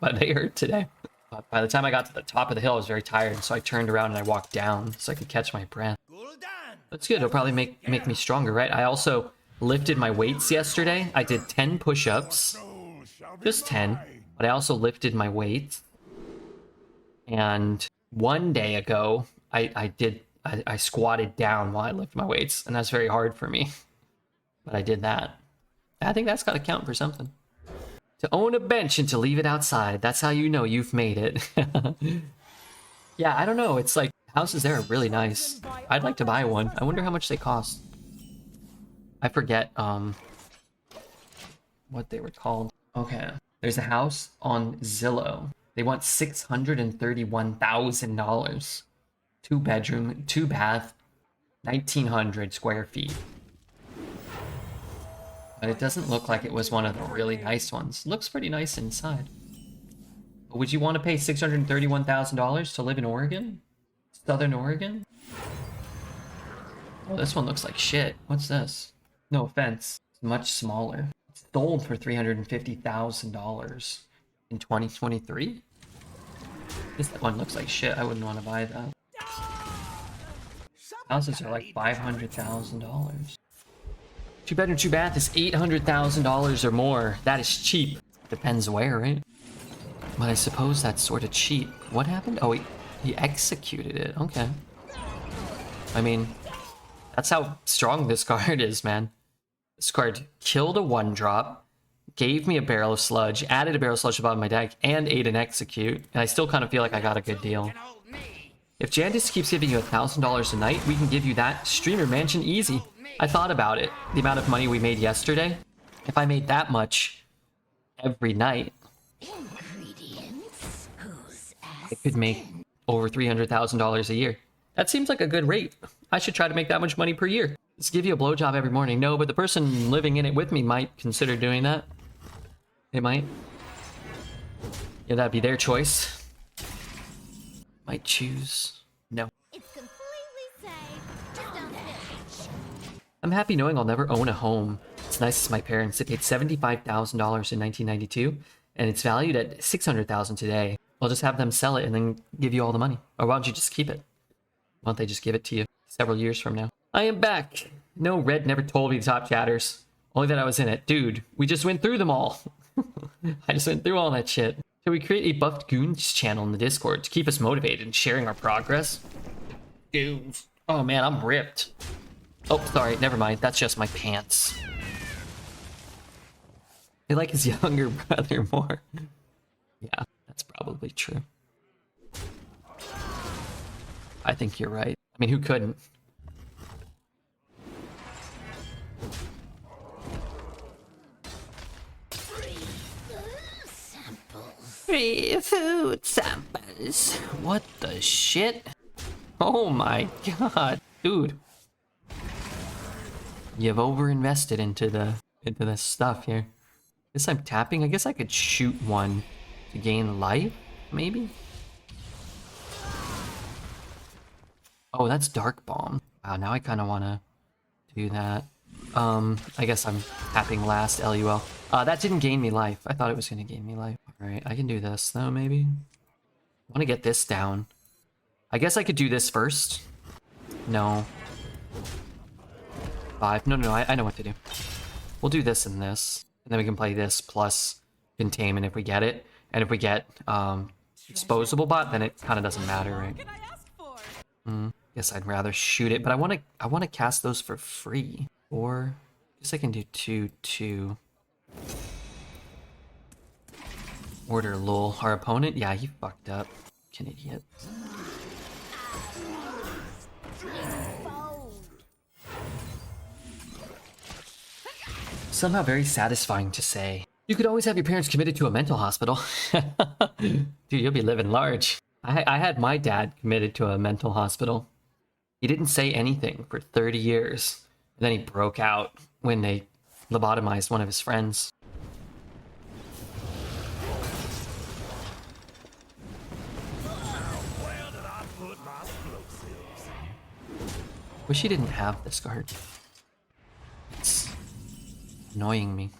But they hurt today. But by the time I got to the top of the hill, I was very tired, so I turned around and I walked down so I could catch my breath. That's good. It'll probably make me stronger, right? I also lifted my weights yesterday. I did 10 push-ups. Just 10. But I also lifted my weights. And 1 day ago, I squatted down while I lifted my weights, and that's very hard for me. But I did that. I think that's gotta count for something. To own a bench and to leave it outside, that's how you know you've made it. Yeah, I don't know, it's like, houses there are really nice. I'd like to buy one. I wonder how much they cost. I forget, what they were called. Okay, there's a house on Zillow. They want $631,000. 2 bedroom, 2 bath, 1,900 square feet. But it doesn't look like it was one of the really nice ones. Looks pretty nice inside. But would you want to pay $631,000 to live in Oregon? Southern Oregon? Oh, this one looks like shit. What's this? No offense. It's much smaller. It's sold for $350,000 in 2023? This one looks like shit. I wouldn't want to buy that. Houses are like $500,000. 2 bedroom, 2 bath is $800,000 or more. That is cheap. Depends where, right? But I suppose that's sort of cheap. What happened? Oh, he executed it. Okay. I mean, that's how strong this card is, man. This card killed a 1-drop, gave me a barrel of sludge, added a barrel of sludge above my deck, and ate an execute. And I still kind of feel like I got a good deal. If Jandis keeps giving you $1,000 a night, we can give you that streamer mansion easy. I thought about it. The amount of money we made yesterday. If I made that much every night, I could make over $300,000 a year. That seems like a good rate. I should try to make that much money per year. Let's give you a blowjob every morning. No, but the person living in it with me might consider doing that. They might. Yeah, that'd be their choice. Might choose no. It's completely safe. Just don't spit. I'm happy knowing I'll never own a home. It's nice as my parents. They paid $75,000 in 1992, and it's valued at $600,000 today. I'll just have them sell it and then give you all the money. Or why don't you just keep it? Why don't they just give it to you several years from now? I am back. No, Red never told me the top chatters. Only that I was in it. Dude, we just went through them all. I just went through all that shit. So we create a Buffed Goons channel in the Discord to keep us motivated and sharing our progress. Goons. Oh man, I'm ripped. Oh, sorry, never mind. That's just my pants. I like his younger brother more. Yeah, that's probably true. I think you're right. I mean, who couldn't? Free food samples. What the shit? Oh my god, dude. You've overinvested into the stuff here. Guess I'm tapping. I guess I could shoot one to gain life, maybe? Oh, that's Dark Bomb. Wow, now I kind of want to do that. I guess I'm tapping last, LUL. That didn't gain me life. I thought it was gonna gain me life. Alright, I can do this though, maybe. I wanna get this down. I guess I could do this first. No. 5. No, I know what to do. We'll do this and this. And then we can play this plus Containment if we get it. And if we get Exposable Bot, then it kind of doesn't matter, right? Guess I'd rather shoot it, but I want to cast those for free. Or guess I can do 2/2. Order lol. Our opponent? Yeah, he fucked up. An idiot. Somehow very satisfying to say. You could always have your parents committed to a mental hospital. Dude, you'll be living large. I had my dad committed to a mental hospital. He didn't say anything for 30 years. And then he broke out when they lobotomized one of his friends. Wish he didn't have this card. It's annoying me.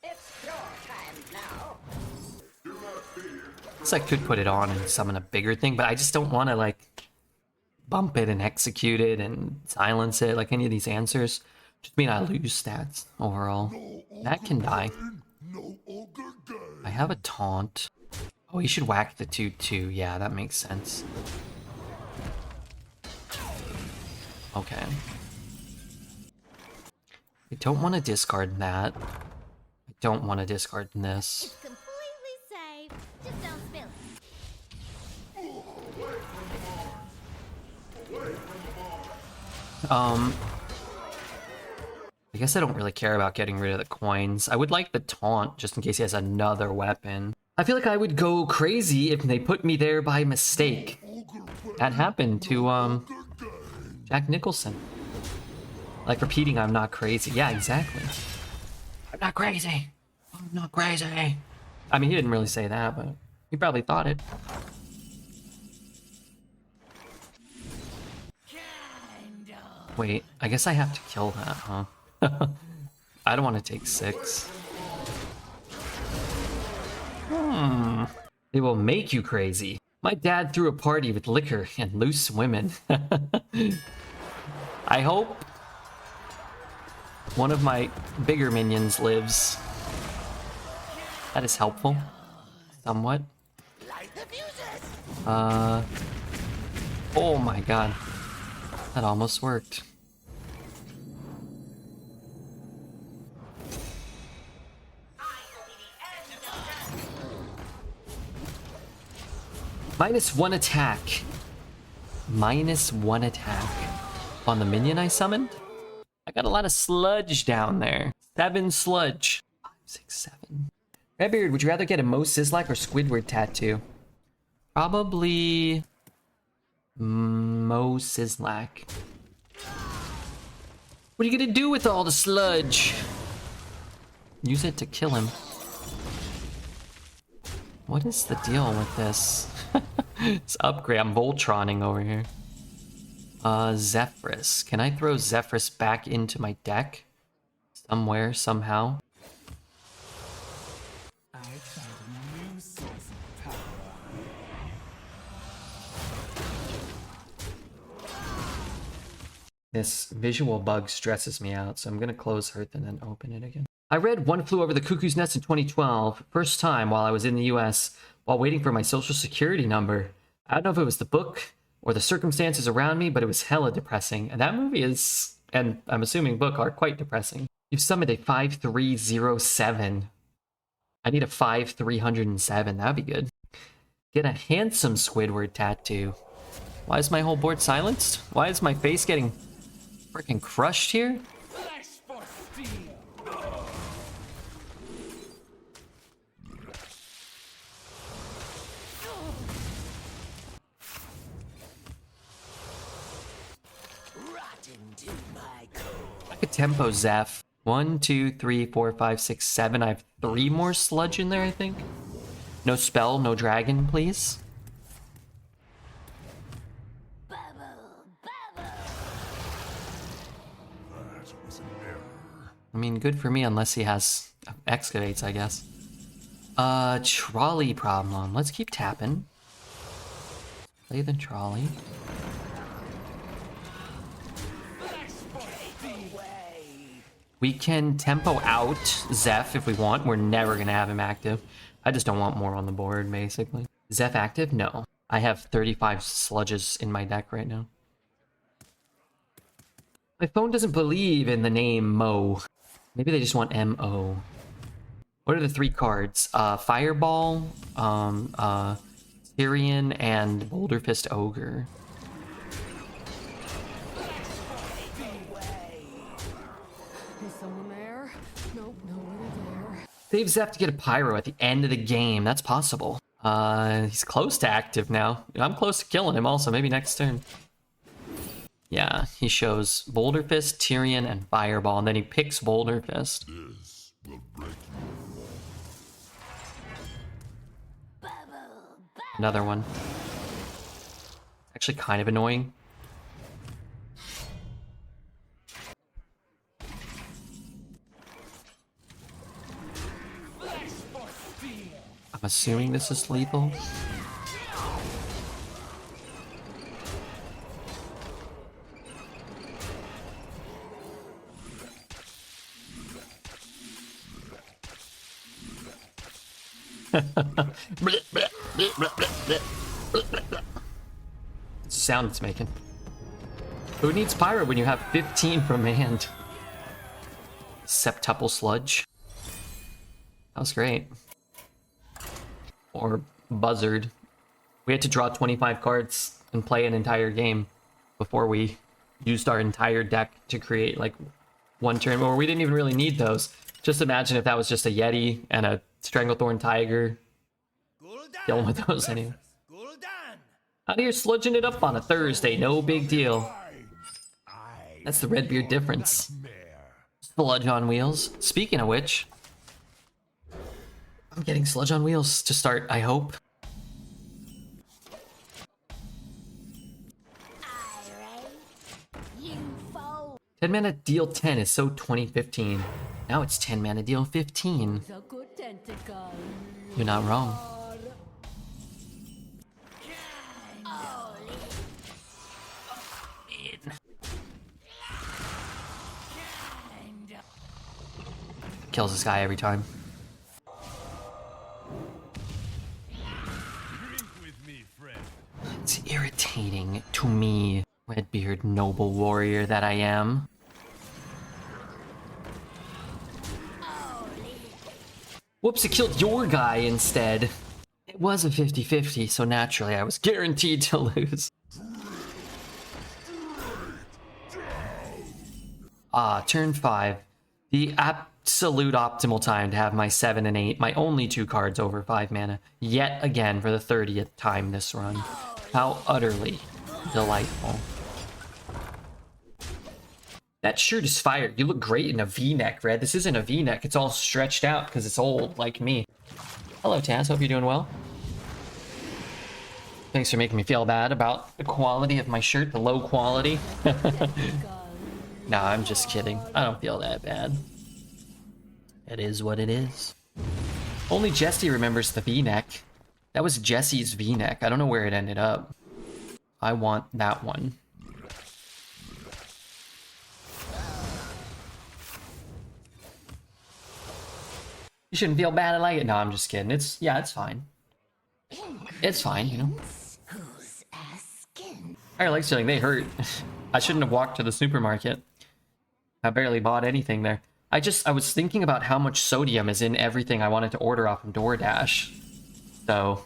It's your time now. Guess I could put it on and summon a bigger thing, but I just don't want to like bump it and execute it and silence it like any of these answers. Just mean I lose stats overall. That can die. I have a taunt. Oh, he should whack the 2/2. Yeah, that makes sense. Okay. I don't want to discard that. I don't want to discard this. It's completely safe. Just don't spill it. I guess I don't really care about getting rid of the coins. I would like the taunt just in case he has another weapon. I feel like I would go crazy if they put me there by mistake. That happened to Jack Nicholson. Like repeating I'm not crazy. Yeah, exactly. I'm not crazy. I'm not crazy. I mean, he didn't really say that, but he probably thought it. Wait, I guess I have to kill that, huh? I don't want to take 6. They will make you crazy. My dad threw a party with liquor and loose women. I hope one of my bigger minions lives. That is helpful. Somewhat. Oh my god. That almost worked. -1 attack. -1 attack on the minion I summoned. I got a lot of sludge down there. 7 sludge. 5, 6, 7. Redbeard, would you rather get a Mo Sizzlack or Squidward tattoo? Probably Mo Sizzlack. What are you gonna do with all the sludge? Use it to kill him. What is the deal with this? This upgrade. I'm Voltroning over here. Zephyrus. Can I throw Zephyrus back into my deck? Somewhere, somehow. I found a new source of power. This visual bug stresses me out, so I'm gonna close Hearth and then open it again. I read One Flew Over the Cuckoo's Nest in 2012, first time while I was in the US, while waiting for my social security number. I don't know if it was the book or the circumstances around me, but it was hella depressing. And that movie is, and I'm assuming book, are quite depressing. You've summoned a 5307. I need a 5307. That'd be good. Get a handsome Squidward tattoo. Why is my whole board silenced? Why is my face getting freaking crushed here? Flesh for steel. I could tempo Zeph. 1, 2, 3, 4, 5, 6, 7. I have 3 more sludge in there, I think. No spell, no dragon, please. That was an error. I mean, good for me unless he has excavates, I guess. Trolley problem. Let's keep tapping. Play the trolley. We can tempo out Zeph if we want. We're never gonna have him active. I just don't want more on the board, basically. Zeph active? No. I have 35 sludges in my deck right now. My phone doesn't believe in the name Mo. Maybe they just want M-O. What are the 3 cards? Fireball, Tyrion, and Boulder Fist Ogre. Is someone there? Nope, nobody there. Save Zeph to get a Pyro at the end of the game. That's possible. He's close to active now. I'm close to killing him also. Maybe next turn. Yeah, he shows Boulder Fist, Tyrion, and Fireball, and then he picks Boulder Fist. This will break you. Another one. Actually kind of annoying. I'm assuming this is lethal. It's the sound it's making. Who needs Pyro when you have 15 from hand? Septuple Sludge. That was great. Or Buzzard. We had to draw 25 cards and play an entire game before we used our entire deck to create like one turn. Or we didn't even really need those. Just imagine if that was just a Yeti and a Stranglethorn Tiger. Dealing with those anyway. Out here sludging it up on a Thursday, no big deal. That's the Redbeard difference. Sludge on wheels. Speaking of which, I'm getting Sludge on wheels to start, I hope. You fool. 10 mana deal 10 is so 2015. Now it's 10 mana deal 15. It's a good tentacle. You're not wrong. Kills this guy every time. It's irritating to me, Redbeard noble warrior that I am. Whoops, it killed your guy instead. It was a 50-50, so naturally I was guaranteed to lose. Turn 5. The absolute optimal time to have my 7 and 8, my only 2 cards over 5 mana, yet again for the 30th time this run. How utterly delightful. That shirt is fire. You look great in a V-neck, Red. This isn't a V-neck. It's all stretched out because it's old, like me. Hello, Taz. Hope you're doing well. Thanks for making me feel bad about the quality of my shirt, the low quality. Nah, I'm just kidding. I don't feel that bad. It is what it is. Only Jesse remembers the V-neck. That was Jesse's V-neck. I don't know where it ended up. I want that one. You shouldn't feel bad. I like it. No, I'm just kidding. It's fine. It's fine, you know. Who's asking? I like stealing. They hurt. I shouldn't have walked to the supermarket. I barely bought anything there. I was thinking about how much sodium is in everything I wanted to order off of DoorDash. So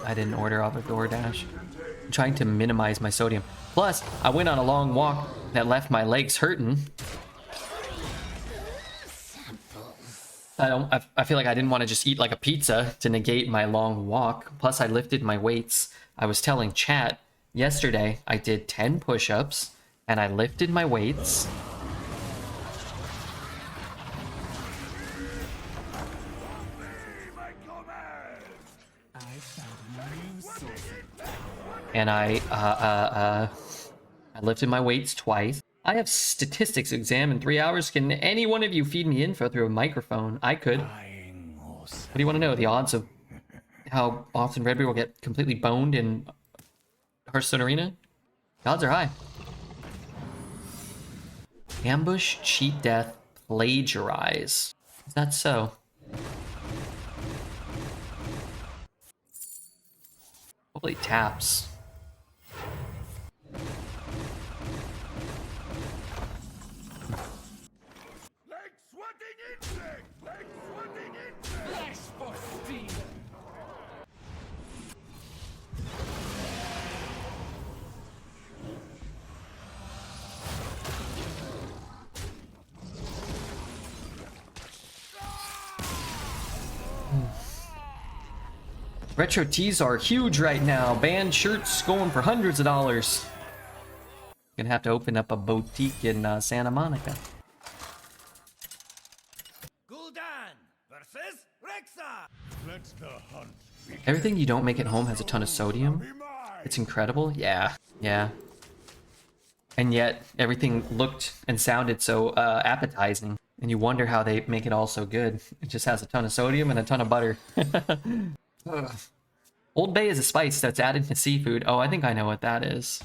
I didn't order off of DoorDash. I'm trying to minimize my sodium. Plus, I went on a long walk that left my legs hurting. I feel like I didn't want to just eat like a pizza to negate my long walk. Plus, I lifted my weights. I was telling chat yesterday I did 10 push-ups and I lifted my weights. And I lifted my weights twice. I have statistics exam in 3 hours. Can any one of you feed me info through a microphone? I could. What do you want to know? The odds of how often Redbeard will get completely boned in Hearthstone Arena? The odds are high. Ambush, cheat death, plagiarize. Is that so? Holy taps. Like sweating insect! Like sweating insect! Flesh for steel. Retro tees are huge right now. Band shirts going for hundreds of dollars. Gonna have to open up a boutique in Santa Monica. Gul'dan versus Rexa! Let the hunt begin. Everything you don't make at home has a ton of sodium. Be mine. It's incredible. Yeah, yeah. And yet everything looked and sounded so appetizing. And you wonder how they make it all so good. It just has a ton of sodium and a ton of butter. Ugh. Old Bay is a spice that's added to seafood. Oh, I think I know what that is.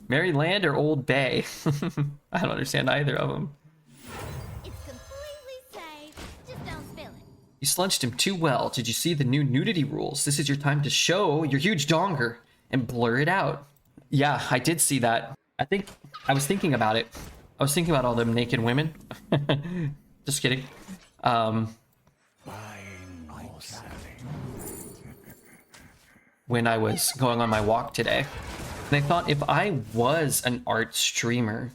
Maryland or Old Bay? I don't understand either of them. It's completely safe. Just don't spill it. You slunched him too well. Did you see the new nudity rules? This is your time to show your huge donger and blur it out. Yeah, I did see that. I was thinking about it. I was thinking about all them naked women. Just kidding. When I was going on my walk today. And I thought if I was an art streamer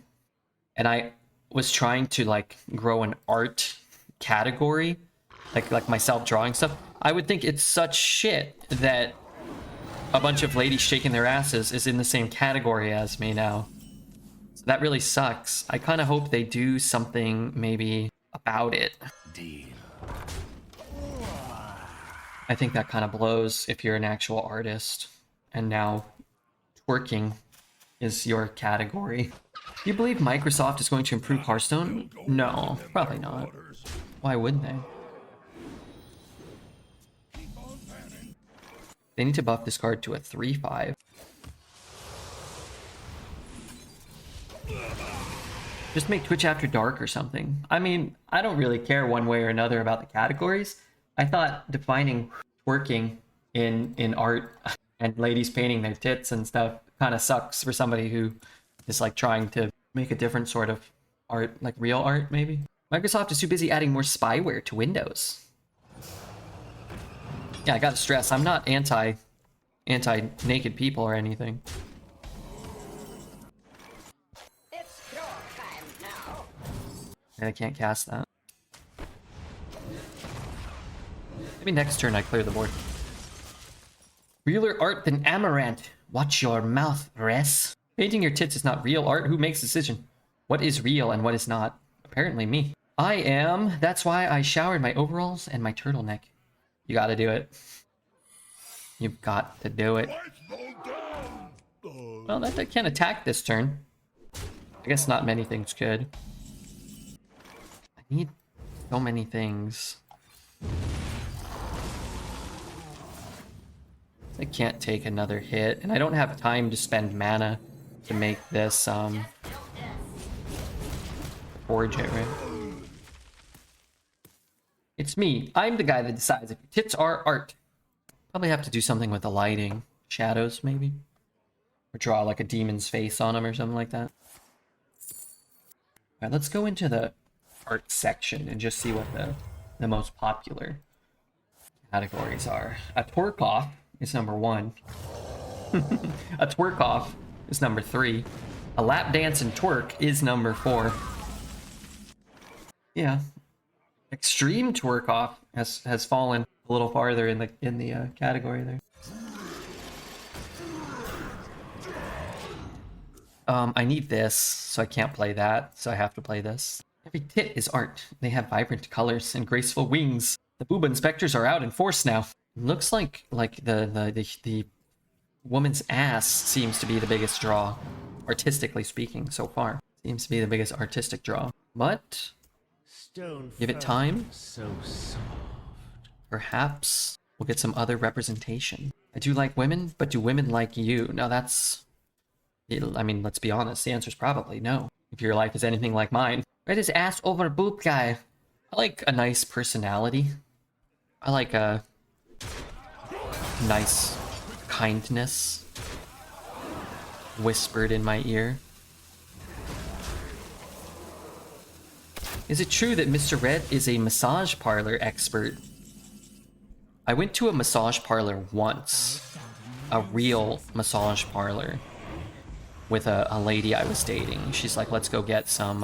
and I was trying to like grow an art category, like myself drawing stuff, I would think it's such shit that a bunch of ladies shaking their asses is in the same category as me now. So that really sucks. I kind of hope they do something maybe about it. Deal. I think that kind of blows if you're an actual artist and now twerking is your category. Do you believe Microsoft is going to improve Hearthstone? No, probably not. Why wouldn't they? They need to buff this card to a 3/5. Just make Twitch After Dark or something. I mean, I don't really care one way or another about the categories. I thought defining twerking in art and ladies painting their tits and stuff kind of sucks for somebody who is like trying to make a different sort of art, like real art maybe. Microsoft is too busy adding more spyware to Windows. Yeah, I gotta stress, I'm not anti naked people or anything. It's your time now. And I can't cast that. Maybe next turn I clear the board. Realer art than Amaranth. Watch your mouth, Ress. Painting your tits is not real art. Who makes the decision? What is real and what is not? Apparently me. I am. That's why I showered my overalls and my turtleneck. You gotta do it. You've got to do it. Well, that can't attack this turn. I guess not many things could. I need so many things. I can't take another hit, and I don't have time to spend mana to make this, forge it, right? It's me. I'm the guy that decides if your tits are art. Probably have to do something with the lighting. Shadows, maybe? Or draw, like, a demon's face on them or something like that. Alright, let's go into the art section and just see what the most popular categories are. A twerk-off is number 1. A twerk-off is number 3. A lap dance and twerk is number 4. Yeah. Extreme twerk-off has fallen a little farther in the category there. I need this, so I can't play that, so I have to play this. Every tit is art. They have vibrant colors and graceful wings. The booba inspectors are out in force now. Looks like the woman's ass seems to be the biggest draw. artistically speaking, so far. Seems to be the biggest artistic draw. But give it time. So soft. Perhaps we'll get some other representation. I do like women, but do women like you? Now that's... I mean, let's be honest. The answer is probably no. If your life is anything like mine. Right, this ass over boob guy. I like a nice personality. I like a nice kindness whispered in my ear. Is it true that Mr. Red is a massage parlor expert? I went to a massage parlor once. A real massage parlor. With a lady I was dating. She's like, let's go get some,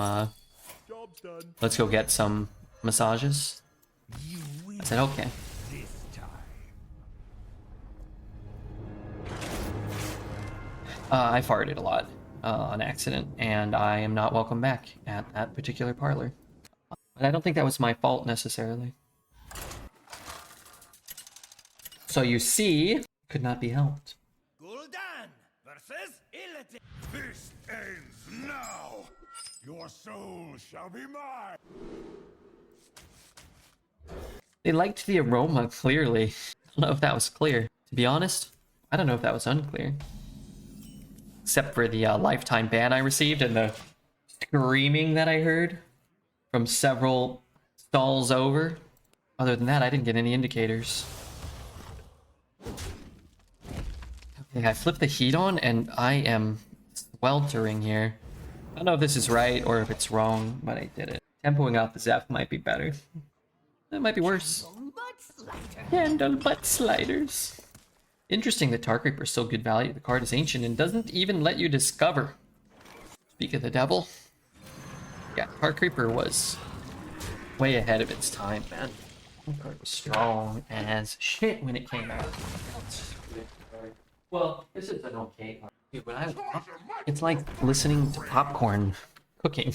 massages. I said, okay. I farted a lot on accident, and I am not welcome back at that particular parlor. But I don't think that was my fault necessarily. So you see, could not be helped. Gul'dan versus Illithid. This ends now. Your soul shall be mine. They liked the aroma, clearly. I don't know if that was clear. To be honest, I don't know if that was unclear. Except for the lifetime ban I received and the screaming that I heard from several stalls over. Other than that, I didn't get any indicators. Okay, I flipped the heat on and I am sweltering here. I don't know if this is right or if it's wrong, but I did it. Tempoing out the Zeph might be better. It might be worse. Candle butt sliders. Interesting that Tar Creeper is still good value. The card is ancient and doesn't even let you discover. Speak of the devil. Yeah, Tar Creeper was way ahead of its time, man. That card was strong as shit when it came out. Well, this is an okay card. Dude, when I walk, it's like listening to popcorn cooking.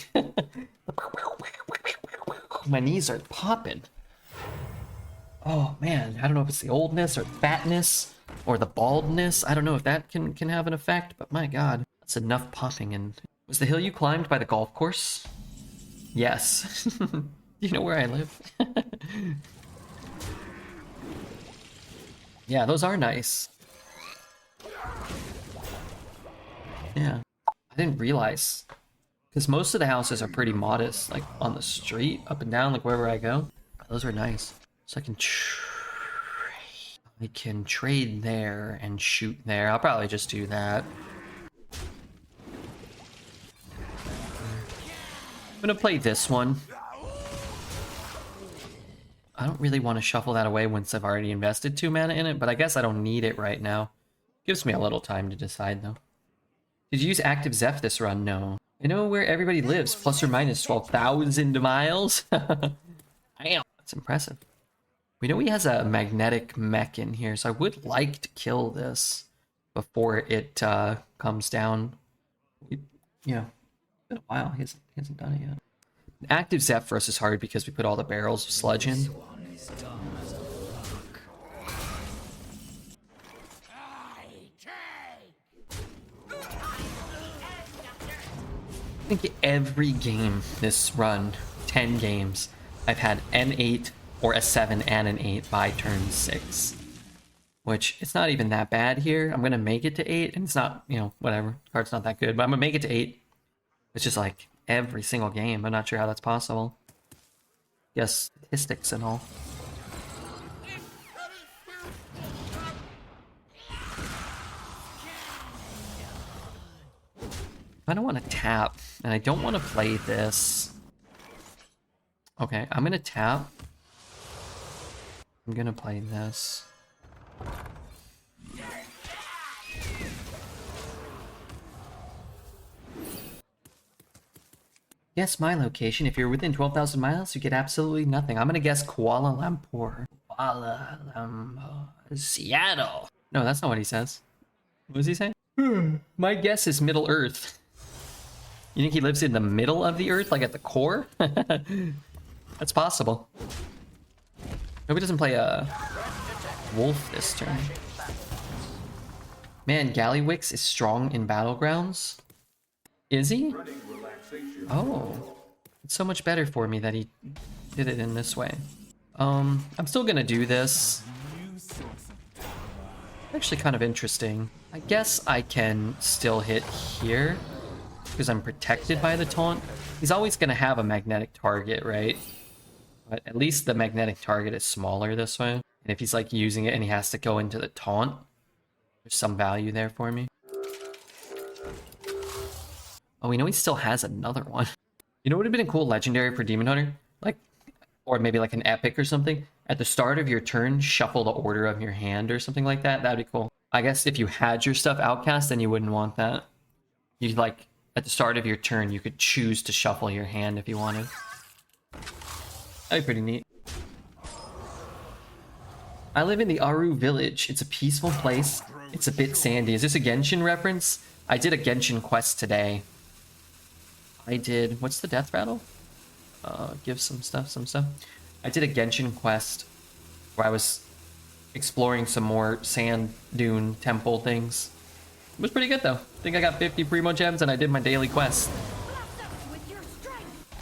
My knees are popping. Oh man, I don't know if it's the oldness or the fatness or the baldness. I don't know if that can have an effect, but my god, that's enough popping. And was the hill you climbed by the golf course? Yes. Do you know where I live? Yeah, those are nice. Yeah, I didn't realize, because most of the houses are pretty modest, like on the street, up and down, like wherever I go. Those are nice. So I can trade there and shoot there. I'll probably just do that. I'm gonna play this one. I don't really want to shuffle that away once I've already invested 2 mana in it, but I guess I don't need it right now. Gives me a little time to decide though. Did you use active Zeph this run? No. I know where everybody lives, plus or minus 12,000 miles. Damn, that's impressive. We know he has a magnetic mech in here, so I would like to kill this before it comes down. You know, it's been a while. He hasn't done it yet. Active Zephyros is hard because we put all the barrels of sludge in. I think every game this run, 10 games, I've had an 8 or a 7 and an 8 by turn 6. Which, it's not even that bad here. I'm going to make it to 8, and it's not, you know, whatever. The card's not that good, but I'm going to make it to 8. It's just like every single game. I'm not sure how that's possible. Yes, statistics and all. I don't want to tap, and I don't want to play this. Okay, I'm going to tap. I'm going to play this. Guess my location. If you're within 12,000 miles, you get absolutely nothing. I'm going to guess Kuala Lumpur. Kuala Lumpur. Seattle. No, that's not what he says. What does he say? My guess is Middle Earth. You think he lives in the middle of the Earth, like at the core? That's possible. Hope he doesn't play a wolf this turn. Man, Gallywix is strong in Battlegrounds. Is he? Oh. It's so much better for me that he did it in this way. I'm still gonna do this. New source of power. Actually kind of interesting. I guess I can still hit here because I'm protected by the taunt. He's always gonna have a magnetic target, right? But at least the magnetic target is smaller this way. And if he's like using it and he has to go into the taunt, there's some value there for me. Oh, we know he still has another one. You know what would have been a cool legendary for Demon Hunter? Like, or maybe like an epic or something? At the start of your turn, shuffle the order of your hand or something like that. That'd be cool. I guess if you had your stuff outcast, then you wouldn't want that. You'd like, at the start of your turn, you could choose to shuffle your hand if you wanted. That'd be pretty neat. I live in the Aru village. It's a peaceful place. It's a bit sandy. Is this a Genshin reference? I did a Genshin quest today. I did... What's the death rattle? Give some stuff. I did a Genshin quest where I was exploring some more sand dune temple things. It was pretty good though. I think I got 50 Primo Gems and I did my daily quest. With your strength.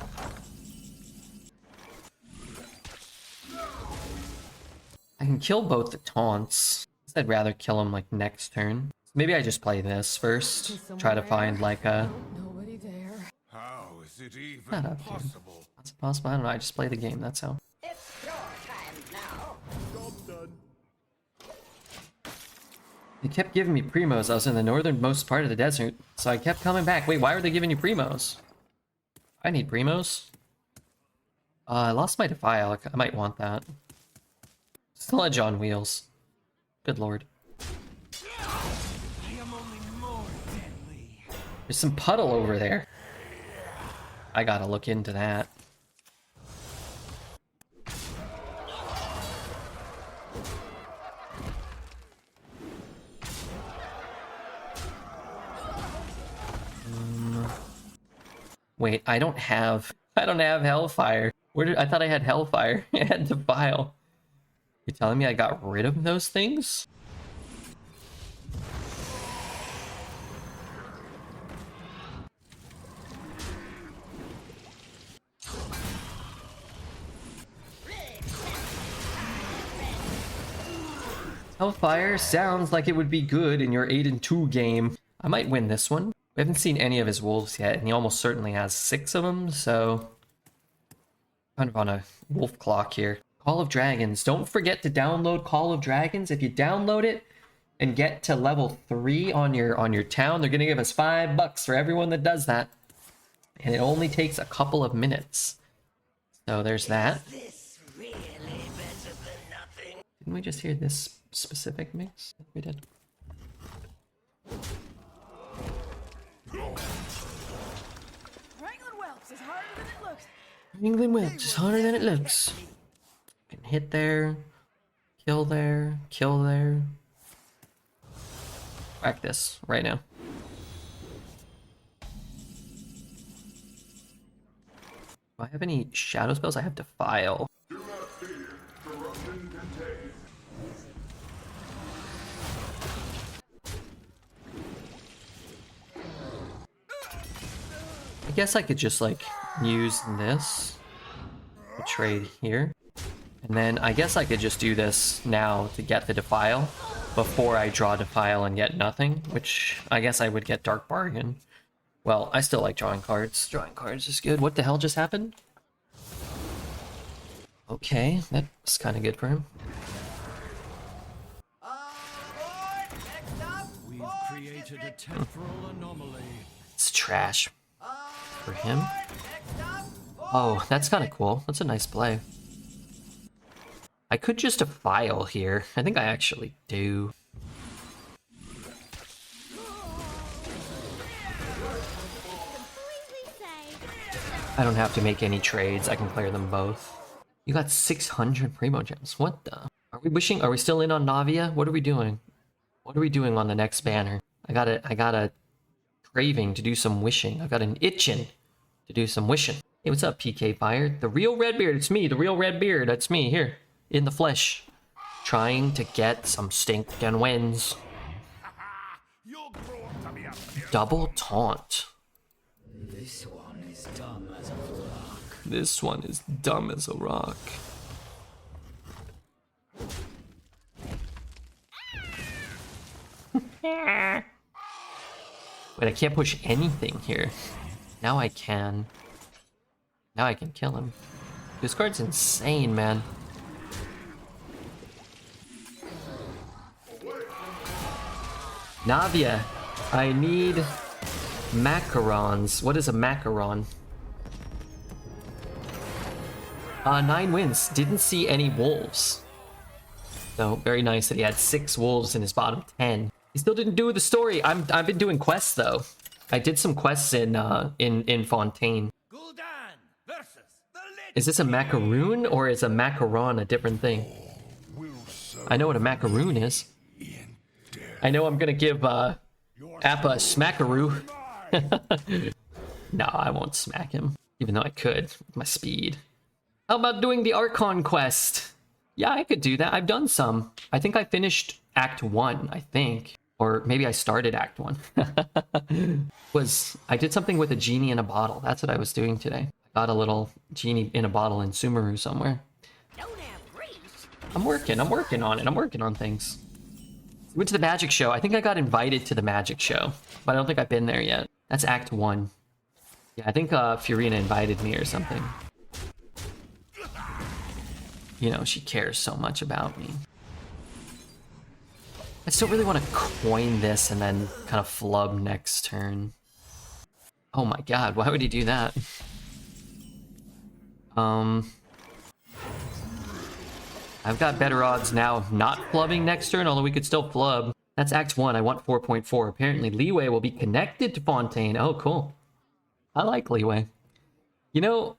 I can kill both the taunts. I'd rather kill them like next turn. Maybe I just play this first. Try to find like a... Nobody there. How is it even Not up here. possible? That's possible. I don't know. I just play the game. That's how. It's your time now. They kept giving me primos. I was in the northernmost part of the desert, so I kept coming back. Wait, why are they giving you primos? I need primos. I lost my defile. I might want that. Sludge on wheels. Good lord. I am only more deadly. There's some puddle over there. I gotta look into that. Wait, I don't have Hellfire. I thought I had Hellfire. I had Defile. You're telling me I got rid of those things? Hellfire sounds like it would be good in your 8-2 game. I might win this one. We haven't seen any of his wolves yet, and he almost certainly has 6 of them, so... kind of on a wolf clock here. Call of Dragons. Don't forget to download Call of Dragons. If you download it and get to level 3 on your town, they're gonna give us $5 for everyone that does that. And it only takes a couple of minutes. So there's that. This really better than nothing. Didn't we just hear this specific mix? I think we did. Wrangling whelps is harder than it looks. England Welch is harder than it looks. Can hit there, kill there, kill there. Whack this right now. Do I have any shadow spells? I have Defile. I guess I could just like use this to trade here. And then I guess I could just do this now to get the Defile before I draw Defile and get nothing, which I guess I would get Dark Bargain. Well, I still like drawing cards. Drawing cards is good. What the hell just happened? Okay, that's kind of good for him. We've created a temporal anomaly. It's trash for him. Oh, that's kind of cool. That's a nice play. I could just Defile here. I think I actually do. Completely safe. I don't have to make any trades. I can clear them both. You got 600 Primo Gems. What the? Are we wishing? Are we still in on Navia? What are we doing? What are we doing on the next banner? I got a craving to do some wishing. I got an itching to do some wishing. Hey, what's up, PK Fire? The real Redbeard. It's me, the real Redbeard. That's me here in the flesh, trying to get some stinking wins. You'll grow up to be a fearsome Double taunt. This one is dumb as a rock. This one is dumb as a rock. Wait, I can't push anything here. Now I can. Now I can kill him. This card's insane, man. Navia, I need macarons. What is a macaron? 9 wins. Didn't see any wolves. So very nice that he had 6 wolves in his bottom 10. He still didn't do the story. I've been doing quests though. I did some quests in Fontaine. Gul'dan versus the Is this a macaroon or is a macaron a different thing? I know what a macaroon is. I know I'm gonna give Appa a smackaroo. No, I won't smack him. Even though I could with my speed. How about doing the Archon quest? Yeah, I could do that. I've done some. I think I finished Act 1, I think. Or maybe I started Act 1. I did something with a genie in a bottle. That's what I was doing today. I got a little genie in a bottle in Sumeru somewhere. I'm working on it. I'm working on things. Went to the magic show. I think I got invited to the magic show, but I don't think I've been there yet. That's Act 1. Yeah, I think Fiorina invited me or something. You know, she cares so much about me. I still really want to coin this and then kind of flub next turn. Oh my god, why would he do that? I've got better odds now of not flubbing next turn, although we could still flub. That's Act 1, I want 4.4. Apparently Leeway will be connected to Fontaine. Oh, cool. I like Leeway. You know,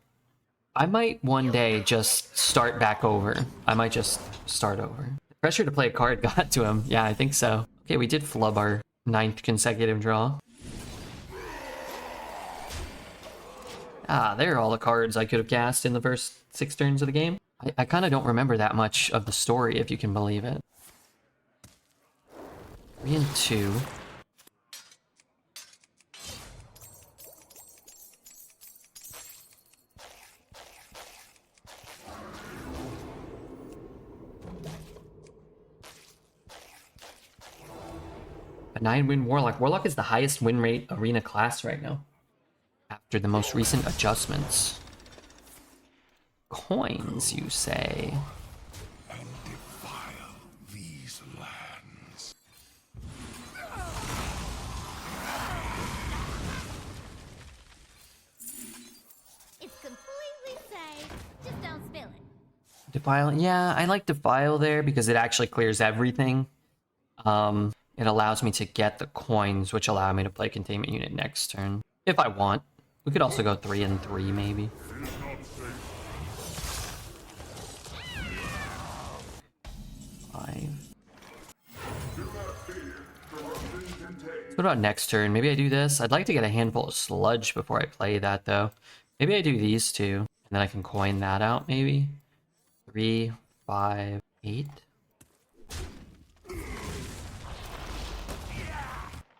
I might one day just start back over. I might just start over. The pressure to play a card got to him. Yeah, I think so. Okay, we did flub our 9th consecutive draw. Ah, there are all the cards I could have cast in the first 6 turns of the game. I kind of don't remember that much of the story, if you can believe it. 3 and 2. A 9-win Warlock. Warlock is the highest win rate arena class right now, after the most recent adjustments. Coins, you say? And defile these lands. It's completely safe. Just don't spill it. Defile? Yeah, I like Defile there because it actually clears everything. It allows me to get the coins, which allow me to play Containment Unit next turn. If I want. We could also go 3 and 3, maybe. What about next turn? Maybe I do this. I'd like to get a handful of sludge before I play that, though. Maybe I do these two, and then I can coin that out, maybe. 3, 5, 8.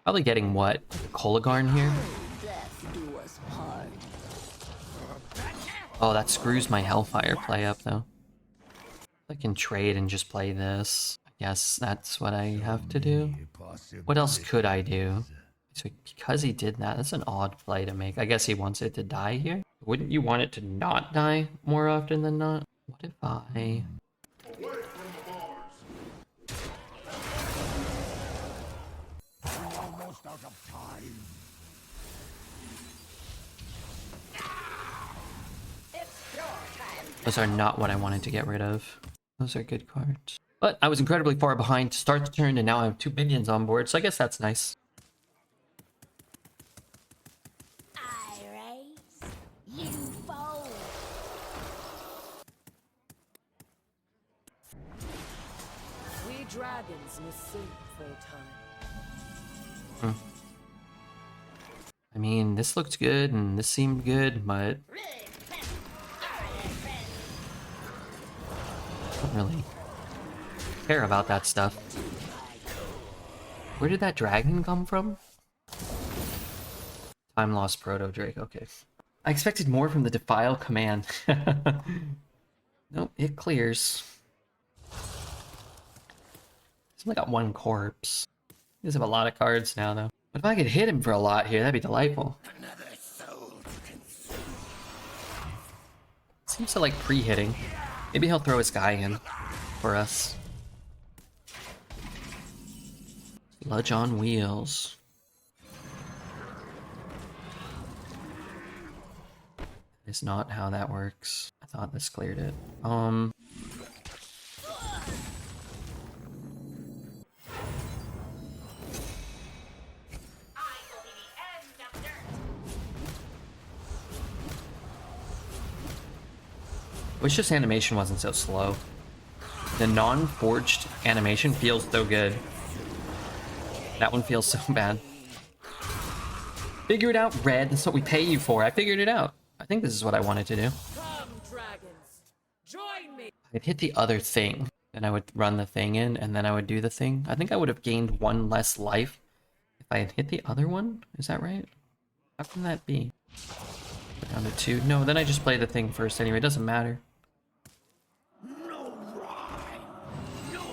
Probably getting what? Kolagarn here? Oh, that screws my Hellfire play up, though. I can trade and just play this. I guess that's what I have to do. What else could I do? So because he did that, that's an odd play to make. I guess he wants it to die here. Wouldn't you want it to not die more often than not? What if I... Almost out of time. Those are not what I wanted to get rid of. Those are good cards. But I was incredibly far behind to start the turn, and now I have 2 minions on board, so I guess that's nice. I raise, you fold. We dragons must sleep for a time. I mean, this looked good, and this seemed good, but... I don't really care about that stuff. Where did that dragon come from? Time lost proto Drake, okay. I expected more from the Defile command. Nope, it clears. He's only got one corpse. He does have a lot of cards now, though. But if I could hit him for a lot here, that'd be delightful. Another soul to consume. Seems to like pre-hitting. Maybe he'll throw his guy in for us. Sludge on wheels. Is not how that works. I thought this cleared it. Wish this animation wasn't so slow. The non-forged animation feels so good. That one feels so bad. Figure it out, Red. That's what we pay you for. I figured it out. I think this is what I wanted to do. Come, dragons, join me. I'd hit the other thing, then I would run the thing in, and then I would do the thing. I think I would have gained one less life if I had hit the other one. Is that right? How can that be? Put down to 2. No, then I just play the thing first anyway. It doesn't matter.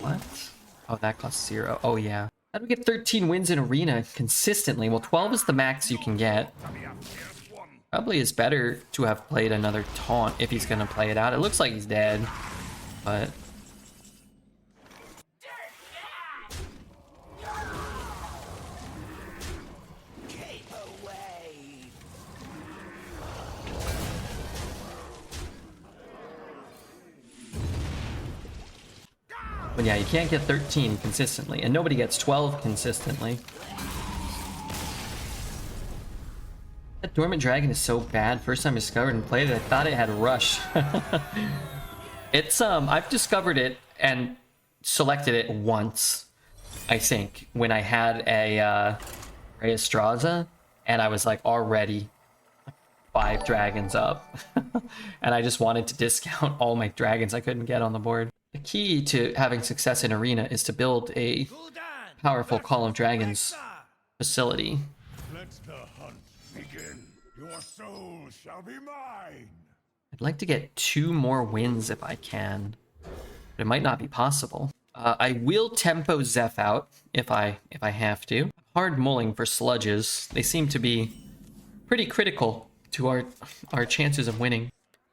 What? Oh, that costs 0. Oh, yeah. How do we get 13 wins in Arena consistently? Well, 12 is the max you can get. Probably is better to have played another taunt if he's going to play it out. It looks like he's dead, but... But yeah, you can't get 13 consistently, and nobody gets 12 consistently. That Dormant Dragon is so bad. First time I discovered and played it, I thought it had Rush. It's, I've discovered it and selected it once, I think, when I had a, Rheastraza, and I was, like, already 5 dragons up. And I just wanted to discount all my dragons I couldn't get on the board. The key to having success in Arena is to build a powerful Call of Dragons facility. Let the hunt begin. Your soul shall be mine. I'd like to get 2 more wins if I can, but it might not be possible. I will tempo Zeph out if I have to. Hard mulling for sludges. They seem to be pretty critical to our chances of winning.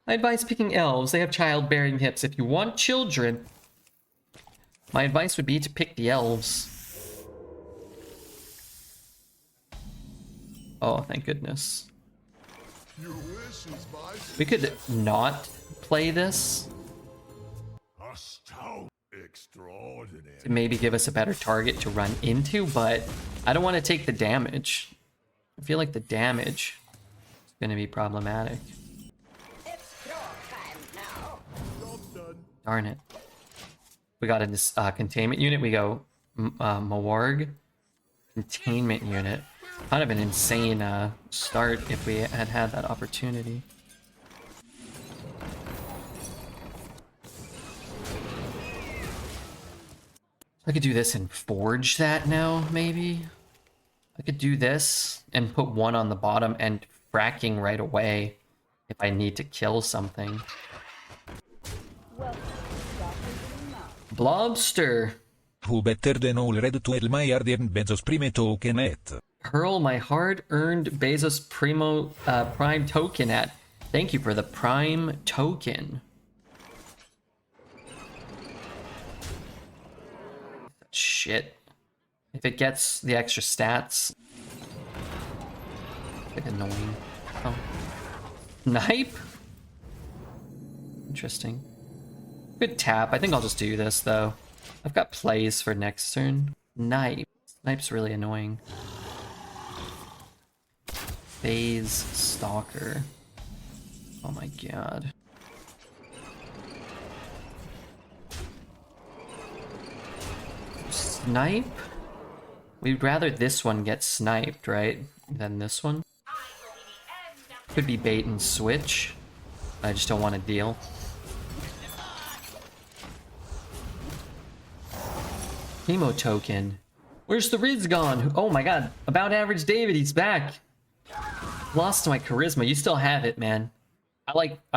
I advise picking elves. They have childbearing hips. If you want children, my advice would be to pick the elves. Oh, thank goodness. Your wish is my We could not play this Astounding. Extraordinary. to maybe give us a better target to run into, but I don't want to take the damage. I feel like the damage is going to be problematic. It's your time now. Darn it. We got in this containment unit. We go Mawarg. Containment unit. Kind of an insane start if we had had that opportunity. I could do this and forge that now, maybe? I could do this and put 1 on the bottom and fracking right away if I need to kill something. Blobster! Who better than all red to el my ardent Bezos prime token at. Hurl my hard-earned Bezos Prime token at. Thank you for the Prime token. Shit. If it gets the extra stats. Like annoying. Oh. Snipe? Interesting. Good tap. I think I'll just do this, though. I've got plays for next turn. Snipe. Snipe's really annoying. Phase Stalker. Oh my god. Snipe? We'd rather this one get sniped, right? Than this one. Could be bait and switch. I just don't want to deal. Chemo token. Where's the Riz gone? Oh my god. About average David, he's back. Lost my charisma. You still have it, man. I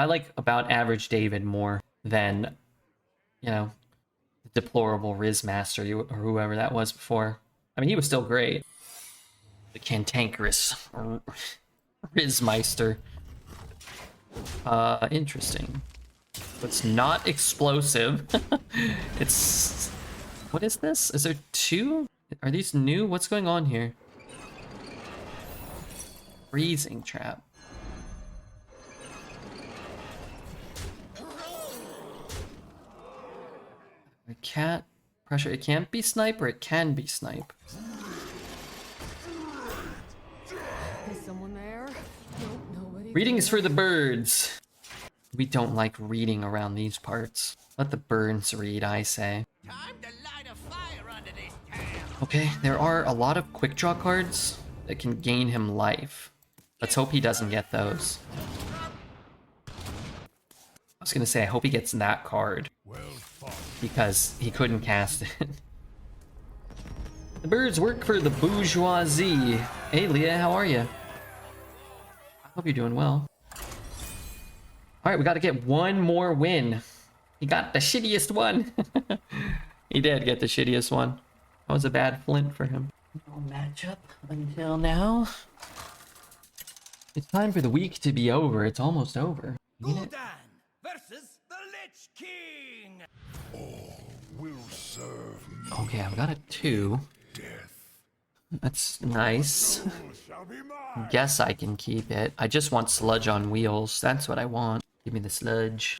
like about average David more than, you know, the deplorable Riz Master or whoever that was before. I mean, he was still great. The cantankerous Rizmeister. Interesting. It's not explosive. It's... What is this? Is there two? Are these new? What's going on here? Freezing trap. I can't pressure. It can't be snipe or it can be snipe. Is someone there? Nope, nobody. Reading is for the birds. We don't like reading around these parts. Let the birds read, I say. Time to light a fire under this town. Okay, there are a lot of quick draw cards that can gain him life. Let's hope he doesn't get those. I was gonna say, I hope he gets that card. Well fought. Because he couldn't cast it. The birds work for the bourgeoisie. Hey Leah, how are you? I hope you're doing well. Alright, we gotta get one more win. He got the shittiest one. He did get the shittiest one. That was a bad flint for him. No matchup until now. It's time for the week to be over. It's almost over. Gul'dan versus the Lich King. Will serve me. Okay, I've got a 2. Death That's nice. shall be mine. Guess I can keep it. I just want sludge on wheels. That's what I want. Give me the sludge.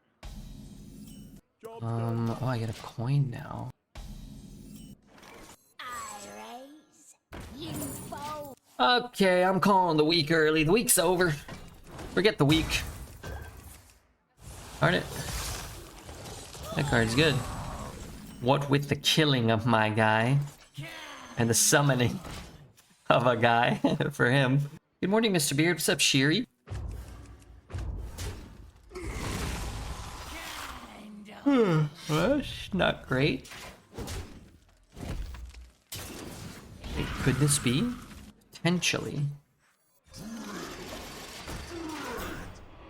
Oh, I get a coin now. I raise, you fold. Okay, I'm calling the week early. The week's over. Forget the week. Darn it. That card's good. What with the killing of my guy and the summoning of a guy for him. Good morning, Mr. Beard. What's up, Shiri? Well, not great. Could this be? Potentially.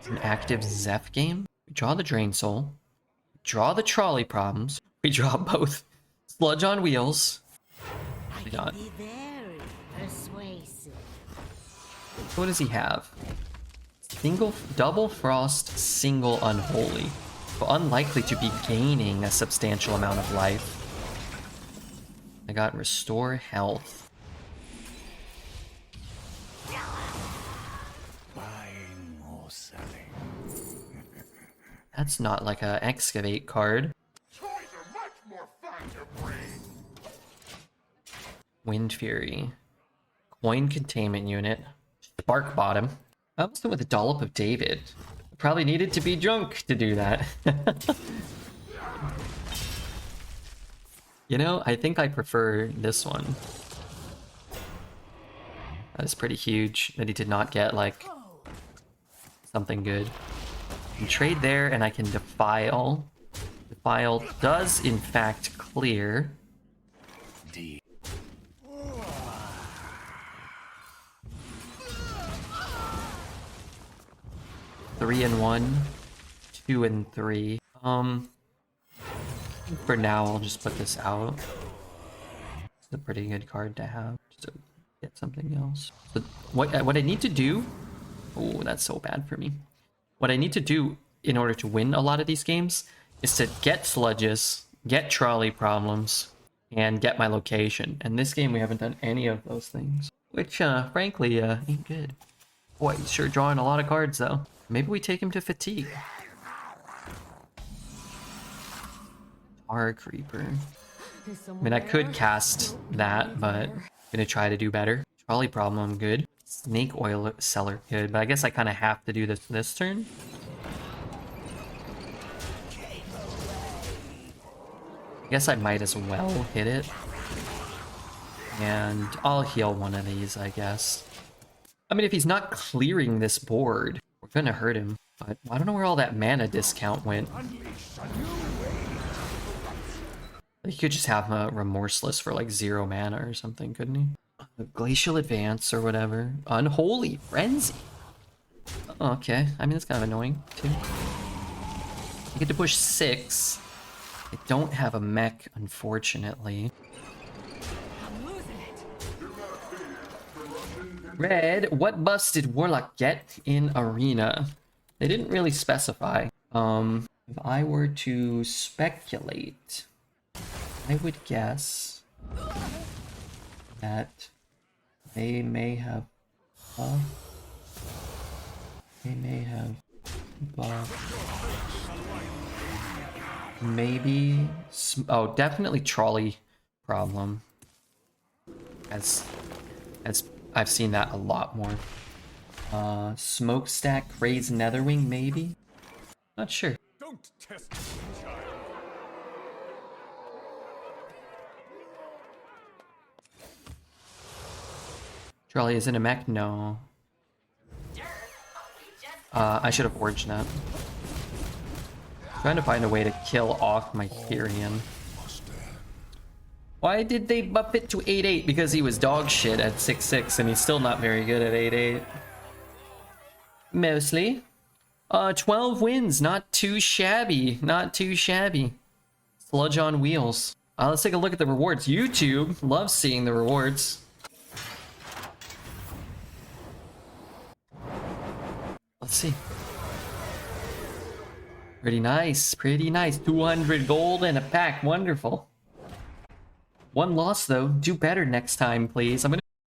An active Zeph game? We draw the Drain Soul. Draw the trolley problems. We draw both sludge on wheels. We got. Be very persuasive. What does he have? Single, double frost, single unholy. So unlikely to be gaining a substantial amount of life. I got restore health. Buying or selling. That's not like a excavate card. Toys are much more fun to bring. Wind Fury. Coin containment unit. Spark bottom. I was doing with a dollop of David. Probably needed to be drunk to do that. You know, I think I prefer this one. That is pretty huge that he did not get, like, something good. I can trade there and I can defile. Defile does, in fact, clear. D. 3 and 1, 2 and 3. For now, I'll just put this out. It's a pretty good card to have, just to get something else. But what I need to do... Oh, that's so bad for me. What I need to do in order to win a lot of these games is to get sludges, get trolley problems, and get my location. And this game, we haven't done any of those things. Which, frankly, ain't good. Boy, he's sure drawing a lot of cards, though. Maybe we take him to fatigue. Tar Creeper. I mean, I could cast that, but I'm gonna try to do better. Trolley problem, good. Snake Oil Cellar, good. But I guess I kind of have to do this turn. I guess I might as well hit it. And I'll heal one of these, I guess. I mean, if he's not clearing this board, we're gonna hurt him. But I don't know where all that mana discount went. He could just have a Remorseless for like 0 mana or something, couldn't he? A Glacial Advance or whatever. Unholy Frenzy. Oh, okay. I mean, that's kind of annoying, too. You get to push 6. I don't have a mech, unfortunately. I'm losing it. Red, what buffs did Warlock get in Arena? They didn't really specify. If I were to speculate, I would guess that they may have buffed. Maybe. Oh, definitely trolley problem. As I've seen that a lot more. Smokestack, raise Netherwing, maybe? Not sure. Don't test me, child. Trolley is in a mech? No. I should have orged that. Trying to find a way to kill off my Therian. Why did they buff it to 8-8? Because he was dog shit at 6-6 and he's still not very good at 8-8. Mostly. 12 wins, not too shabby. Not too shabby. Sludge on wheels. Let's take a look at the rewards. YouTube loves seeing the rewards. Let's see. Pretty nice, pretty nice. 200 gold and a pack, wonderful. One loss though, do better next time, please. I'm gonna